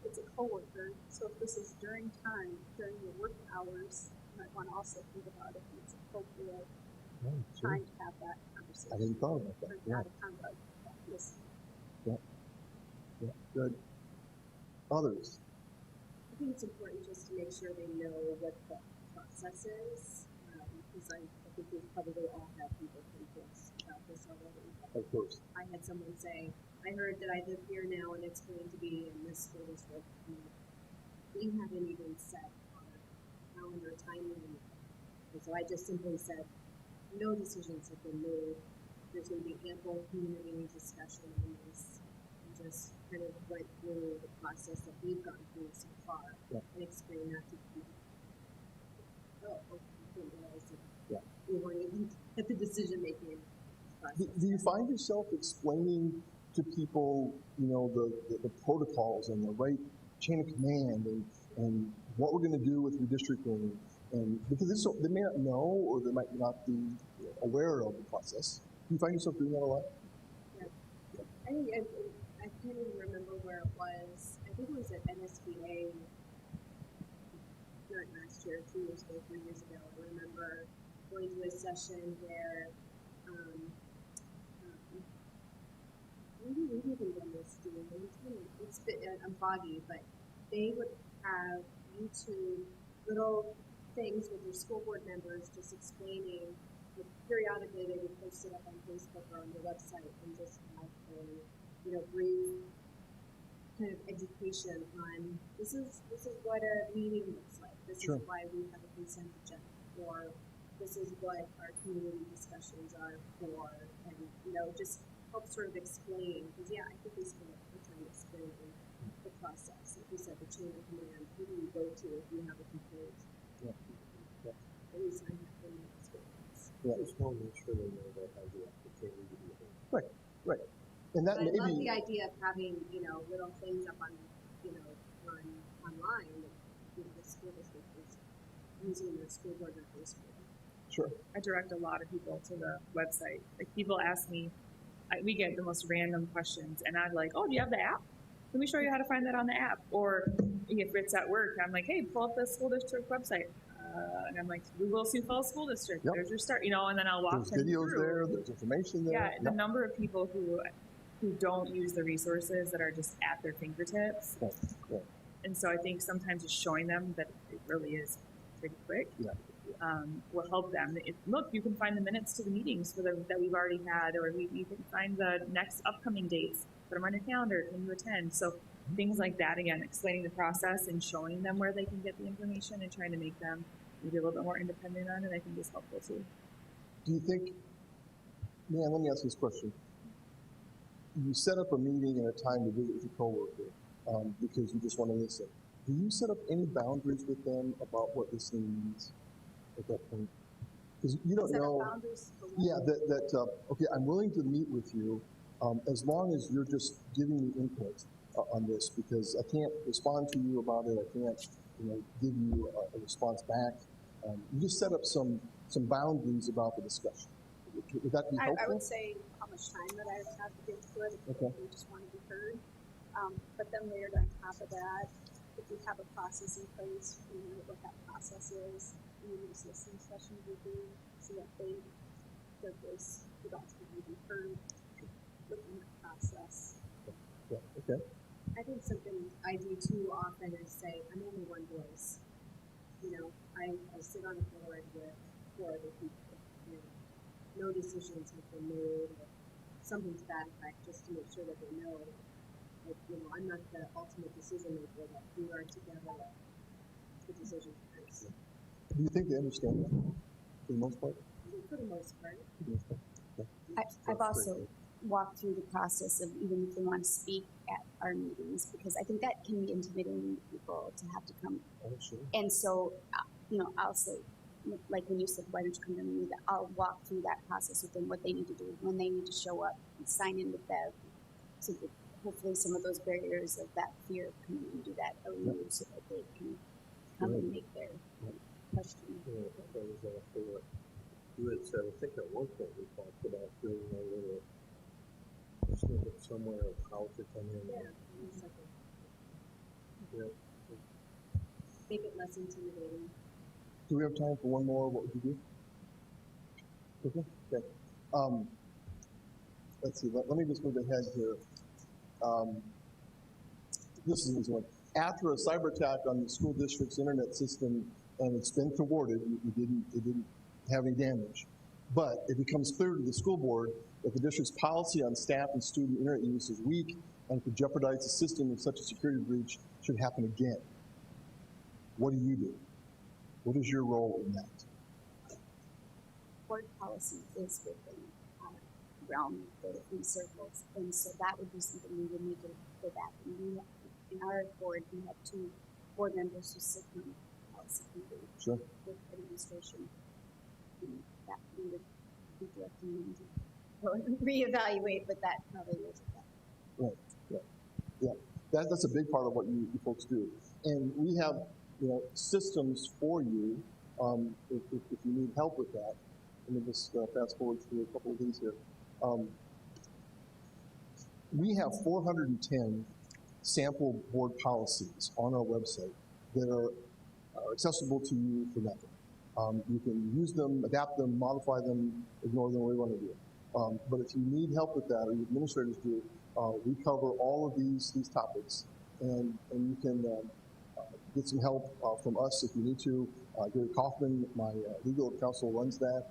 Speaker 5: it's a coworker, so if this is during your work hours, you might want to also think about if it's appropriate time to have that conversation.
Speaker 7: I hadn't thought about that. Yeah. Yeah, good. Others?
Speaker 5: I think it's important just to make sure they know what the process is, because I think we probably all have people complaints about this already.
Speaker 7: Of course.
Speaker 5: I had someone say, I heard that I live here now and it's going to be in this school district. We haven't even set our calendar timeline. And so I just simply said, no decisions have been made. There's going to be ample community discussion on this. And just kind of went through the process that we've gone through so far and explain that to people. Oh, I didn't realize that we weren't even at the decision-making process.
Speaker 7: Do you find yourself explaining to people, the protocols and the right chain of command and what we're going to do with redistricting? And because they may not know or they might not be aware of the process. Do you find yourself doing that a lot?
Speaker 5: Yeah. I think I can't even remember where it was. I think it was at NSBA, not last year, 2 years ago, 3 years ago. I remember going to a session where maybe we've even done this doing it's I'm foggy, but they would have YouTube little things with their school board members just explaining. Periodically, they would post it up on Facebook or on their website and just have a brief kind of education on this is what a meeting looks like. This is why we have a consent agenda, or this is what our community discussions are for, and just help sort of explain. Because I think we spend a time explaining the process. Like you said, the chain of command. Who do you go to if you have a complaint? At least I have been in experience.
Speaker 13: Yeah, just want to make sure they know that has the opportunity to be
Speaker 7: right. And that
Speaker 5: I
Speaker 7: may
Speaker 5: love
Speaker 7: be
Speaker 5: the idea of having little things up on online that the school district is using their school board records for.
Speaker 7: Sure.
Speaker 4: I direct a lot of people to the website. Like people ask me, we get the most random questions, and I'm like, "Oh, do you have the app? Let me show you how to find that on the app." Or if it's at work, I'm like, "Hey, pull up the school district website." And I'm like, Google Sioux Falls School District. There's your start, and then I'll walk them
Speaker 7: videos
Speaker 4: through.
Speaker 7: There's information there.
Speaker 4: Yeah, the number of people who who don't use the resources that are just at their fingertips.
Speaker 7: Yeah.
Speaker 4: And so I think sometimes just showing them that it really is pretty quick will help them. Look, you can find the minutes to the meetings that we've already had, or you can find the next upcoming dates, put them on your calendar, can you attend? So things like that, again, explaining the process and showing them where they can get the information and trying to make them maybe a little bit more independent on it, I think is helpful too.
Speaker 7: Do you think, man, let me ask you this question. You set up a meeting and a time to visit with your coworker because you just want to listen. Do you set up any boundaries with them about what listening means at that point? Because you don't know. Yeah, okay, I'm willing to meet with you as long as you're just giving me input on this, because I can't respond to you about it. I can't, give you a response back. You just set up some boundaries about the discussion. Would that be helpful?
Speaker 5: I would say how much time that I have to give to it.
Speaker 7: Okay.
Speaker 5: We just want to be heard. But then layered on top of that, if you have a process in place, you know what that process is. You use listening sessions with you so that their voice would ultimately be heard within that process.
Speaker 7: Yeah. Okay.
Speaker 5: I think something I do too often is say, I'm only one voice. I sit on a board with 4 other people. No decisions have been made, or something to that effect, just to make sure that they know, I'm not the ultimate decision maker, that we are together the decision makers.
Speaker 7: Do you think they understand that, for the most part?
Speaker 5: For the most part.
Speaker 10: I've also walked through the process of even if they want to speak at our meetings, because I think that can be intimidating to people to have to come.
Speaker 7: Oh, sure.
Speaker 10: And so, I'll say, like when you said, why don't you come to me, I'll walk through that process with them, what they need to do, when they need to show up and sign in with them, so that hopefully some of those barriers of that fear of coming and do that are removed so that they can come and make their question.
Speaker 13: Yeah, that was after what you had said. I think at one point we talked about doing a little snippet somewhere of how to come in. Yeah.
Speaker 5: Make it less intimidating.
Speaker 7: Do we have time for one more? What would you do? Okay. Let's see. Let me just move ahead here. This is an easy one. After a cyber attack on the school district's internet system, and it's been thwarted, it didn't have any damage. But it becomes clear to the school board that the district's policy on staff and student internet use is weak and could jeopardize the system if such a security breach should happen again. What do you do? What is your role in that?
Speaker 10: Board policy is within our realm in circles, and so that would be something we would need to go back and do. In our board, we have 2 board members who sit on policy committee with administration, and that we would be directing them to reevaluate, but that probably is that.
Speaker 7: Right. Yeah. That's a big part of what you folks do, and we have systems for you if you need help with that. Let me just fast forward through a couple of things here. We have 410 sample board policies on our website that are accessible to you for nothing. You can use them, adapt them, modify them, ignore them, whatever you want to do. But if you need help with that, or your administrators do, we cover all of these topics, and you can get some help from us if you need to. Gary Kaufman, my legal counsel, runs that.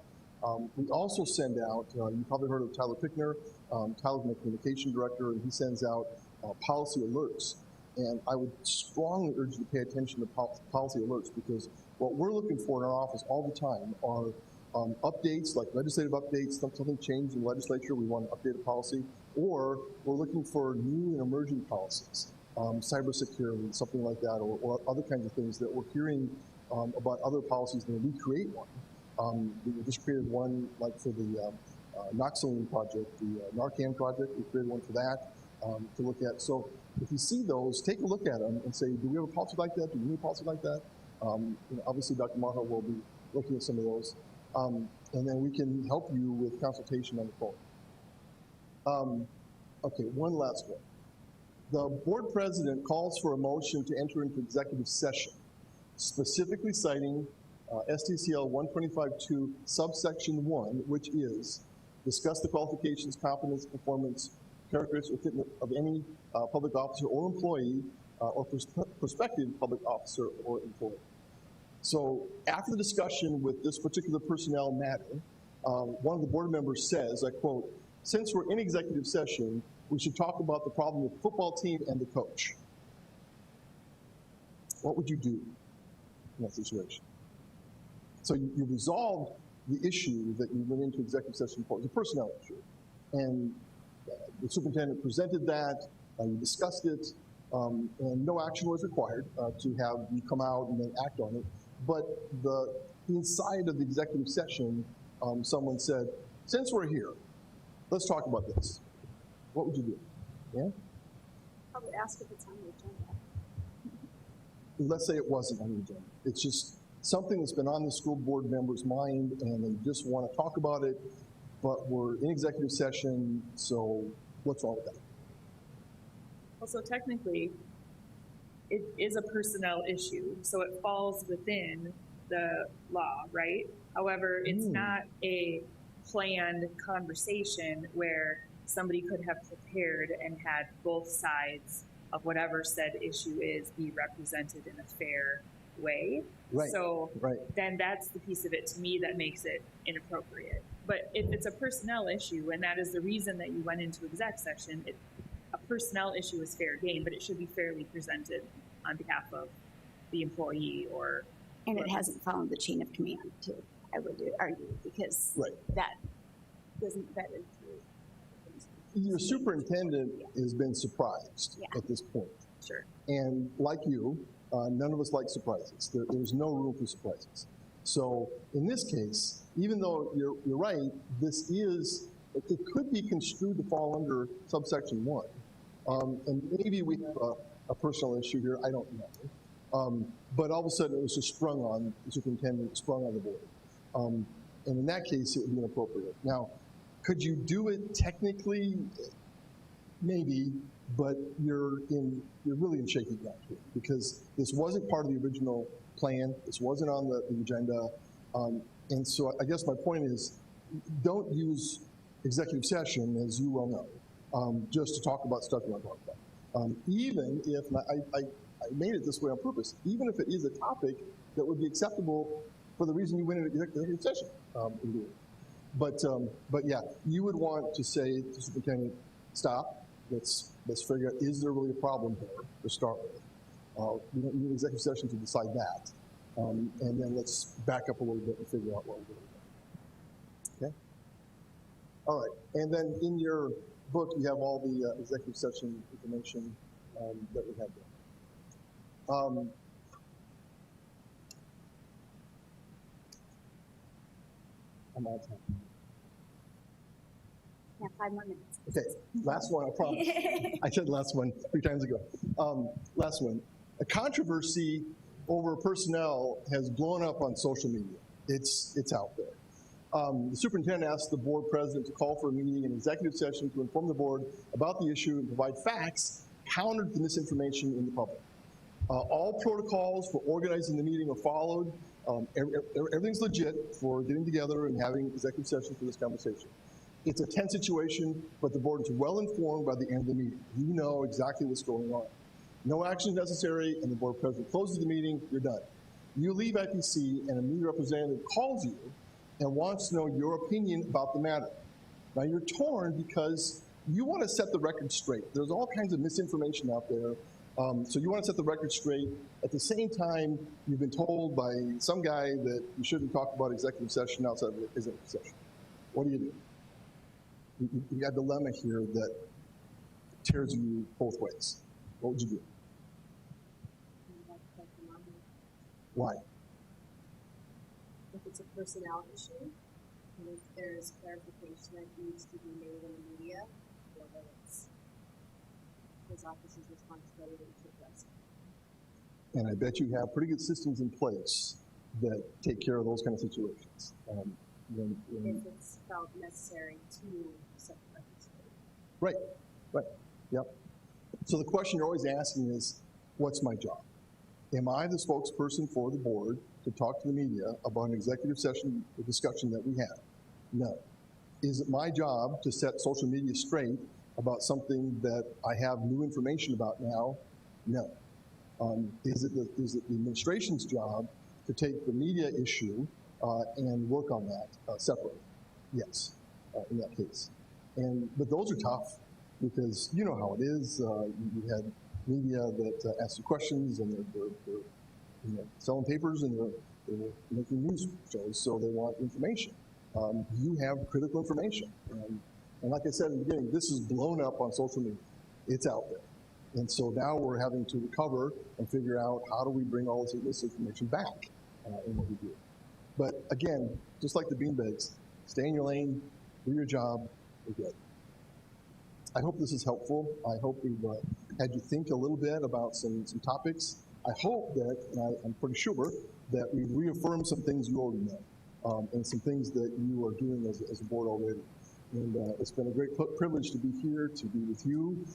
Speaker 7: We also send out, you probably heard of Tyler Pickner. Tyler's my communication director, and he sends out policy alerts. And I would strongly urge you to pay attention to policy alerts, because what we're looking for in our office all the time are updates, like legislative updates, something changed in the legislature, we want to update a policy, or we're looking for new and emerging policies. Cybersecurity, something like that, or other kinds of things that we're hearing about other policies, and we create one. We just created one like for the Noxaline project, the Narcan project. We created one for that to look at. So if you see those, take a look at them and say, do we have a policy like that? Do we need a policy like that? Obviously, Dr. Maha will be looking at some of those. And then we can help you with consultation on the phone. Okay, one last one. The board president calls for a motion to enter into executive session, specifically citing STCL 125.2 subsection 1, which is discuss the qualifications, competence, performance, characteristics of any public officer or employee or prospective public officer or employee. So after the discussion with this particular personnel matter, one of the board members says, I quote, "Since we're in executive session, we should talk about the problem with the football team and the coach." What would you do in that situation? So you resolved the issue that you went into executive session for, the personnel issue. And the superintendent presented that, you discussed it, and no action was required to have you come out and then act on it. But inside of the executive session, someone said, "Since we're here, let's talk about this." What would you do? Yeah?
Speaker 10: Probably ask if it's on the agenda.
Speaker 7: Let's say it wasn't on the agenda. It's just something that's been on the school board member's mind and they just want to talk about it, but we're in executive session, so what's wrong with that?
Speaker 4: Well, so technically, it is a personnel issue, so it falls within the law, right? However, it's not a planned conversation where somebody could have prepared and had both sides of whatever said issue is be represented in a fair way.
Speaker 7: Right.
Speaker 4: So
Speaker 7: Right.
Speaker 4: then that's the piece of it to me that makes it inappropriate. But if it's a personnel issue and that is the reason that you went into exec session, a personnel issue is fair game, but it should be fairly presented on behalf of the employee or.
Speaker 10: And it hasn't followed the chain of command too, I would argue, because that doesn't vet it through.
Speaker 7: Your superintendent has been surprised at this point.
Speaker 4: Sure.
Speaker 7: And like you, none of us like surprises. There's no room for surprises. So in this case, even though you're right, this is, it could be construed to fall under subsection 1. And maybe we have a personal issue here, I don't know. But all of a sudden it was just sprung on the superintendent, sprung on the board. And in that case, it would be inappropriate. Now, could you do it technically? Maybe, but you're really in shaky ground here because this wasn't part of the original plan. This wasn't on the agenda. And so I guess my point is, don't use executive session, as you well know, just to talk about stuff you want to talk about. Even if, I made it this way on purpose, even if it is a topic that would be acceptable for the reason you went into executive session. But yeah, you would want to say to the superintendent, stop, let's figure out, is there really a problem here to start with? We don't need an executive session to decide that. And then let's back up a little bit and figure out what we're doing. Okay? All right, and then in your book, you have all the executive session information that we have there. I'm out of time.
Speaker 10: Yeah, 5 more minutes.
Speaker 7: Okay, last one, I promise. I said last one 3 times ago. Last one. A controversy over personnel has blown up on social media. It's out there. The superintendent asked the board president to call for a meeting, an executive session, to inform the board about the issue and provide facts counter to the misinformation in the public. All protocols for organizing the meeting are followed. Everything's legit for getting together and having executive session for this conversation. It's a tense situation, but the board is well informed by the end of the meeting. You know exactly what's going on. No action is necessary, and the board president closes the meeting, you're done. You leave IPC, and a media representative calls you and wants to know your opinion about the matter. Now, you're torn because you want to set the record straight. There's all kinds of misinformation out there, so you want to set the record straight. At the same time, you've been told by some guy that you shouldn't talk about executive session outside of executive session. What do you do? You got a dilemma here that tears you both ways. What would you do? Why?
Speaker 5: If it's a personnel issue, and if there's clarification that needs to be made in the media, whether it's his office's responsibility to address it.
Speaker 7: And I bet you have pretty good systems in place that take care of those kind of situations.
Speaker 5: If it's felt necessary to set the record straight.
Speaker 7: Right, right, yep. So the question you're always asking is, what's my job? Am I the spokesperson for the board to talk to the media about an executive session, the discussion that we had? No. Is it my job to set social media straight about something that I have new information about now? No. Is it the administration's job to take the media issue and work on that separately? Yes, in that case. But those are tough because you know how it is. You had media that ask you questions and they're selling papers and they're making news shows, so they want information. You have critical information. And like I said in the beginning, this is blown up on social media. It's out there. And so now we're having to recover and figure out how do we bring all this information back in what we do. But again, just like the beanbags, stay in your lane, do your job, we're good. I hope this is helpful. I hope we've had you think a little bit about some topics. I hope that, and I'm pretty sure, that we've reaffirmed some things you already know and some things that you are doing as a board already. And it's been a great privilege to be here, to be with you.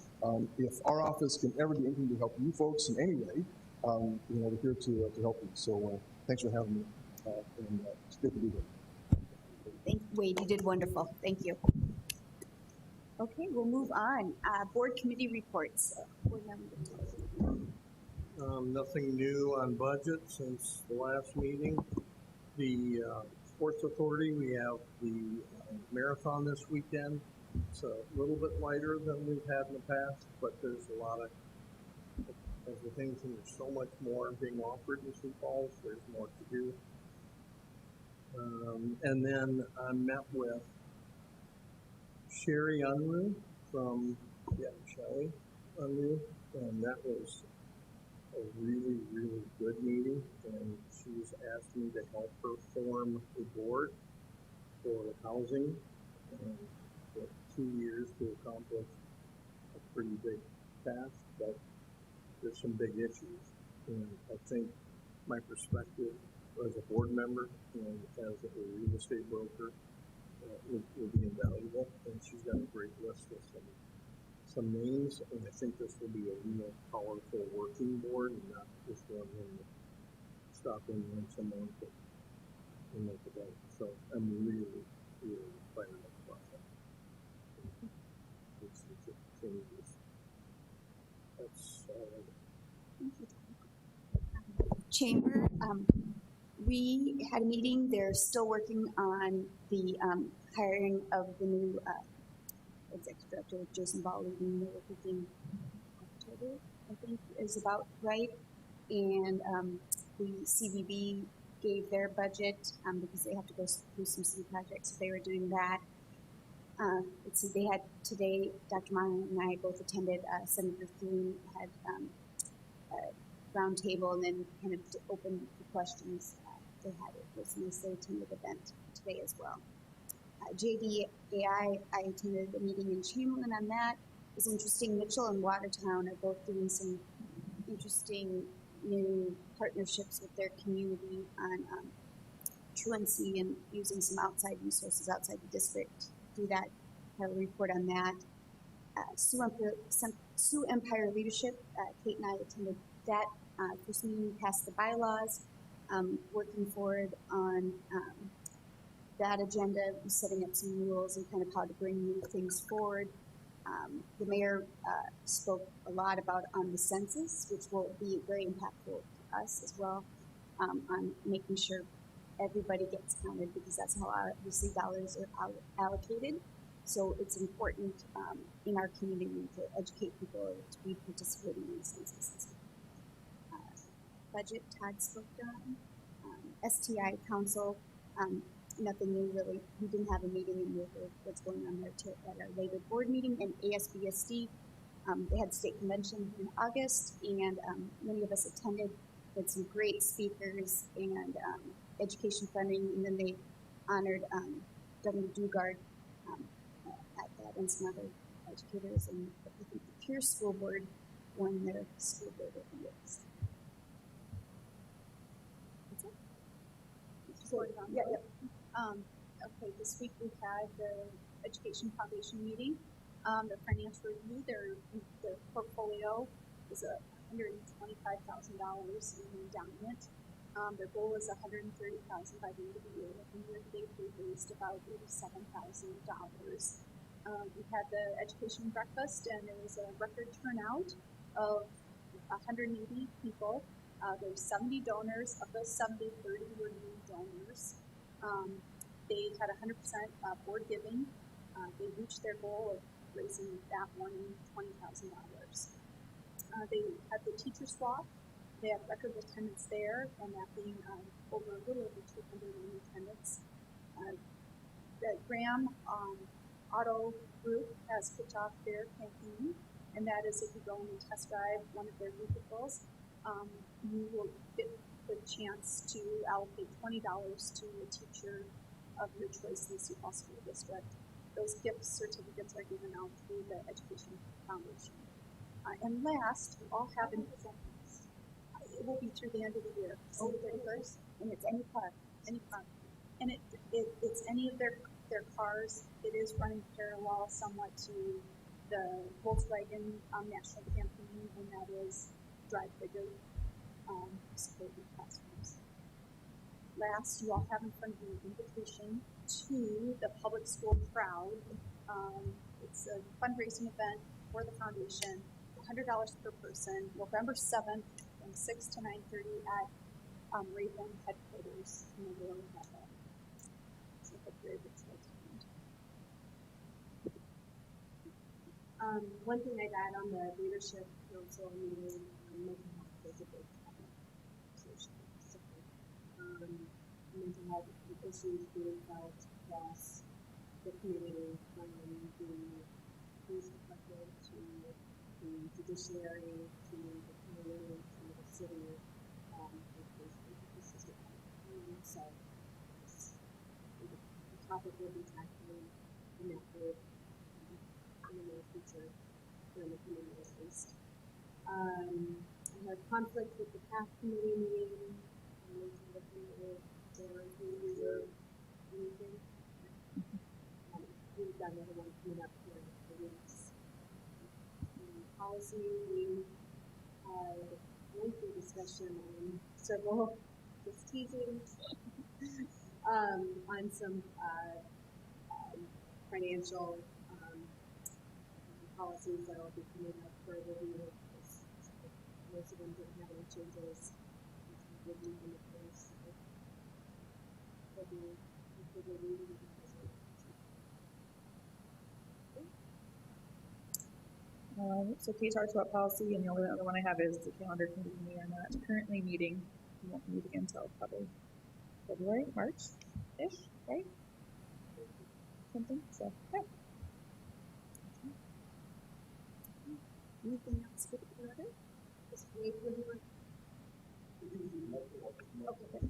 Speaker 7: If our office can ever do anything to help you folks in any way, we're here to help you. So thanks for having me, and it's good to be here.
Speaker 10: Thank you, Wade. You did wonderful. Thank you. Okay, we'll move on. Board committee reports. Board member.
Speaker 13: Nothing new on budget since the last meeting. The Sports Authority, we have the marathon this weekend. It's a little bit lighter than we've had in the past, but there's a lot of the things, and there's so much more being offered in Sioux Falls. There's more to do. And then I met with Sherry Unruh from, Shelly Unruh, and that was a really, really good meeting, and she's asked me to help her form a board for housing, and for 2 years to accomplish a pretty big task, but there's some big issues, and I think my perspective as a board member and as a real estate broker will be invaluable, and she's got a great list of some names, and I think this will be a real powerful working board and not just one to stop in once a month and make a vote. So I'm really, really fired up about that. It's changes. That's all I got.
Speaker 10: Chamber, we had a meeting. They're still working on the hiring of the new executive director, Jason Ball, leading. They were thinking October, I think, is about right. And the CVB gave their budget because they have to go through some city projects. So they were doing that. Let's see, they had today, Dr. Meyer and I both attended. Senator Thune had a round table and then kind of opened the questions. They had it was a nicely attended event today as well. JDAI, I attended a meeting in Chamberlain on that. It was interesting. Mitchell and Watertown are both doing some interesting new partnerships with their community on truancy and using some outside resources outside the district to do that. Have a report on that. Sioux Empire Leadership, Kate and I attended that first meeting, passed the bylaws, working forward on that agenda, setting up some rules and kind of how to bring new things forward. The mayor spoke a lot about on the census, which will be very impactful to us as well, on making sure everybody gets counted because that's how obviously dollars are allocated. So it's important in our community to educate people to be participating in the census. Budget, Todd spoke on. STI Council, nothing new really. We didn't have a meeting in what's going on there at our later board meeting. And ASBSD, they had state convention in August, and many of us attended. Had some great speakers and education funding, and then they honored W. Dugard at that and some other educators. And I think the Pierce School Board won their school board of the years.
Speaker 5: Okay, this week we had the Education Foundation meeting. Their financial review, their portfolio is $125,000 in endowment. Their goal is $130,000 by the end of the year. And year to date, they've raised about $87,000.
Speaker 10: We had the education breakfast, and there was a record turnout of 180 people. There were 70 donors. Of those 70, 30 were new donors. They had 100% board giving. They reached their goal of raising that morning $20,000. They had the teacher swap. They had record attendance there, and that being a little over 200 in attendance. The Graham Auto Group has kicked off their campaign, and that is if you go in and test drive one of their vehicles, you will get the chance to allocate $20 to a teacher of your choice in the Sioux Falls School District. Those gift certificates are given out through the Education Foundation. And last, we all have an incentives. It will be through the end of the year, December 31st, and it's any car. And it's any of their cars. It is running parallel somewhat to the Volkswagen national campaign, and that is Drive Bigger, support your classrooms. Last, you all have in front of you an invitation to the public school crowd. It's a fundraising event for the foundation, $100 per person, November 7th from 6 to 9:30 at Raven headquarters in the Minnehaha. So I hope you're able to attend.
Speaker 5: One thing I'd add on the leadership council meeting, mental health is a big topic. So, mental health issues being felt across the community, from the police department to the judiciary to the community to the city. So the topic will be tackling in that group in the near future for the community at least. I had conflict with the PAC committee meeting. We've got another one coming up here in a few weeks. Policy, we had a lengthy discussion on several, just teasing, on some financial policies that will be coming up for review. Most of them didn't have any changes. Review in the case.
Speaker 4: So Kate talked about policy, and the only other one I have is the calendar committee. We are not currently meeting. We won't meet again until probably February, March-ish, right? Something, so, yeah.
Speaker 10: Anything else for the order? Just wait for the order. Okay.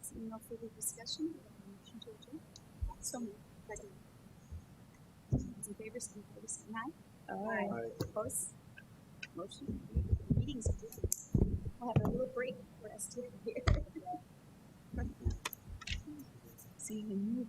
Speaker 10: Seeing no further discussion, we have a motion to adjourn. So moved. Second. Those in favor, signify by saying aye.
Speaker 4: Aye.
Speaker 10: Opposed? Motion. Meeting's adjourned. We'll have a little break for us to here. Seeing a new